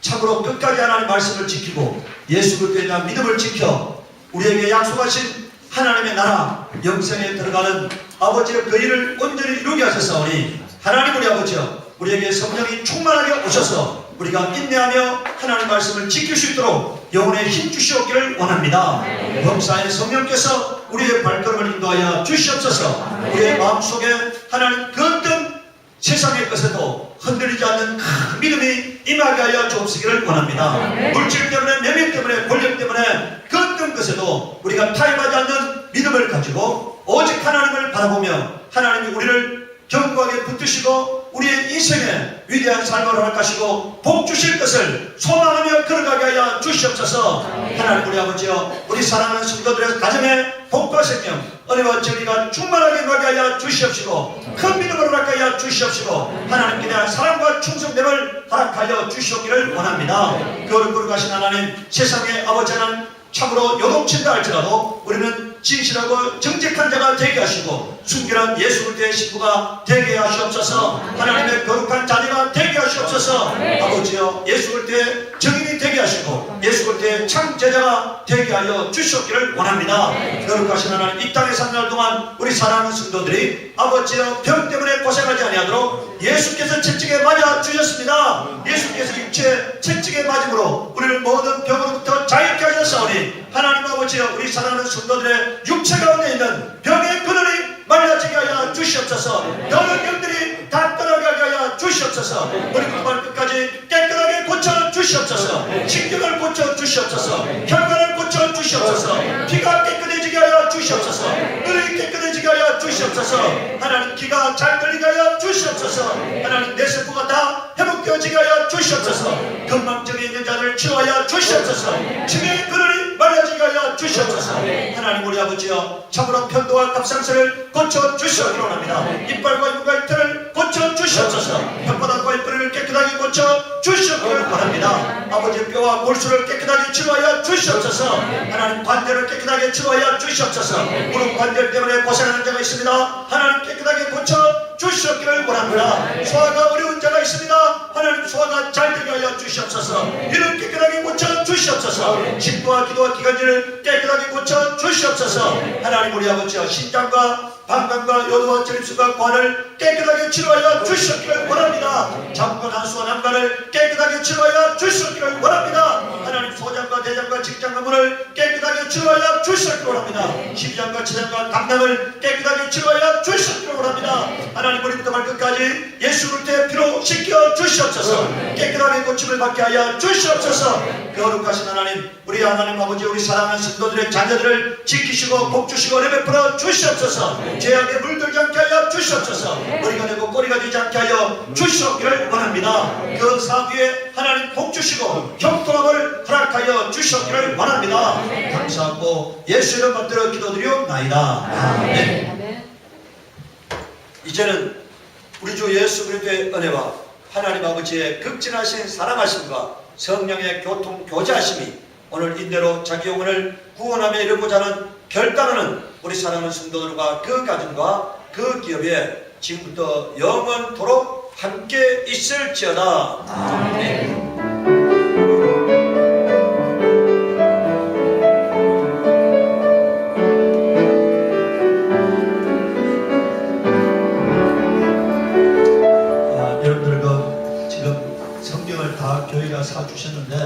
참으로 끝까지 하나님 말씀을 지키고 예수 그리스도에 대한 믿음을 지켜 우리에게 약속하신 하나님의 나라 영생에 들어가는 아버지의 그 일을 온전히 이루게 하셨사오니 하나님 우리 아버지여, 우리에게 성령이 충만하게 오셔서 우리가 인내하며 하나님 말씀을 지킬 수 있도록 영혼에 힘 주시옵기를 원합니다. 범사의 성령께서 우리의 발걸음을 인도하여 주시옵소서. 우리의 마음속에 하나님 그 어떤 세상의 것에도 흔들리지 않는 큰 믿음이 임하게 하여 주옵시기를 원합니다. 물질 때문에, 명예 때문에, 권력 때문에 그 어떤 것에도 우리가 타협하지 않는 믿음을 가지고 오직 하나님을 바라보며 하나님이 우리를 견고하게 붙드시고 우리의 인생에 위대한 삶을 허락하시고 복 주실 것을 소망하며 걸어가게 하여 주시옵소서. 하나님 우리 아버지여, 우리 사랑하는 성도들의 가정에 복과 생명, 은혜와 정의가 충만하게 가게 하여 주시옵시고 큰 믿음을 허락하게 하여 주시옵시고 하나님께 대한 사랑과 충성됨을 허락하여 주시옵기를 원합니다. 그를 거룩하신 하나님, 세상의 아버지 하나님, 참으로 요동친다 할지라도 우리는 진실하고 정직한 자가 되게 하시고 순결한 예수 그리스도의 신부가 되게 하시옵소서. 하나님의 거룩한 자녀가 되게 하시옵소서. 아버지여, 예수 그리스도의 증인이 되게 하시고 예수 그리스도의 참 제자가 되게 하여 주시옵기를 원합니다. 거룩하신 하나님, 이 땅에 사는 날 동안 우리 사랑하는 성도들이 아버지여 병 때문에 고생하지 아니하도록 예수께서 채찍에 맞아 주셨습니다. 예수께서 육체 채찍에 맞음으로 우리를 모든 병으로부터 자유케 하셨사오니 하나님 아버지여, 우리 사랑하는 성도들의 육체 가운데 있는 병의 근원이 말라지게 하여 주시옵소서. 너는 병들이 다 떠나가게 하여 주시옵소서. 머리부터 발끝까지 깨끗하게 고쳐 주시옵소서. 신경을 고쳐 주시옵소서. 혈관을 고쳐 주시옵소서. 피가 깨끗해지게 하여 주시옵소서. 눈이 깨끗해지게 하여 주시옵소서. 하나님, 귀가 잘 들리게 하여 주시옵소서. 하나님, 내 세포가 다 회복되어지게 하여 주시옵소서. 건망증에 있는 자를 치유하여 주시옵소서. 치매의 근원이 말라지게 하여 주시옵소서. 하나님 우리 아버지여, 참으로 편도와 갑상선을 고쳐 주시옵기를 원합니다. 이빨과 이빨과 이털을 고쳐 주시옵소서. 혓바닥과 이빨을 깨끗하게 고쳐 주시옵기를 원합니다. 아버지, 뼈와 골수를 깨끗하게 치료하여 주시옵소서. 하나님, 관절을 깨끗하게 치료하여 주시옵소서. 무릎 관절 때문에 고생하는 자가 있습니다. 하나님, 깨끗하게 고쳐 주시옵기를 원합니다. 소화가 어려운 자가 있습니다. 하나님, 소화가 잘 되게 하여 주시옵소서. 이를 깨끗하게 고쳐 주시옵소서. 심도와 기도와 기관지를 깨끗하게 고쳐 주시옵소서. 하나님 우리 아버지여, 신장과 방광과 요도와 전립선과 관을 깨끗하게 치료하여 주시옵기를 원합니다. 장과 간수와 난관을 깨끗하게 치료하여 주시옵기를 원합니다. 하나님, 소장과 대장과 직장과 문을 깨끗하게 치료하여 주시옵기를 원합니다. 심장과 지장과 감당을 깨끗하게 치료하여 주시옵기를 원합니다. 하나님, 머리부터 발끝까지 예수 그리스도의 피로 씻겨 주시옵소서. 깨끗하게 고침을 받게 하여 주시옵소서. 거룩하신 하나님, 우리 하나님 아버지, 우리 사랑하는 성도들의 자녀들을 지키시고 복주시고 은혜 베풀어 주시옵소서. 죄악에 물들지 않게 하여 주시옵소서. 머리가 되고 꼬리가 되지 않게 하여 주시옵기를 원합니다. 그 사위에 하나님 복주시고 형통함을 허락하여 주시옵기를 원합니다. 감사하고 예수 이름 받들어 기도드리옵나이다. 아멘. 이제는 우리 주 예수 그리스도의 은혜와 하나님 아버지의 극진하신 사랑하심과 성령의 교제하심이 오늘 인대로 자기 영혼을 구원하며 이루고자 하는 결단하는 우리 사랑하는 성도들과 그 가정과 그 기업에 지금부터 영원토록 함께 있을지어다. 아멘. 여러분들 지금 성경을 다 교회가 사주셨는데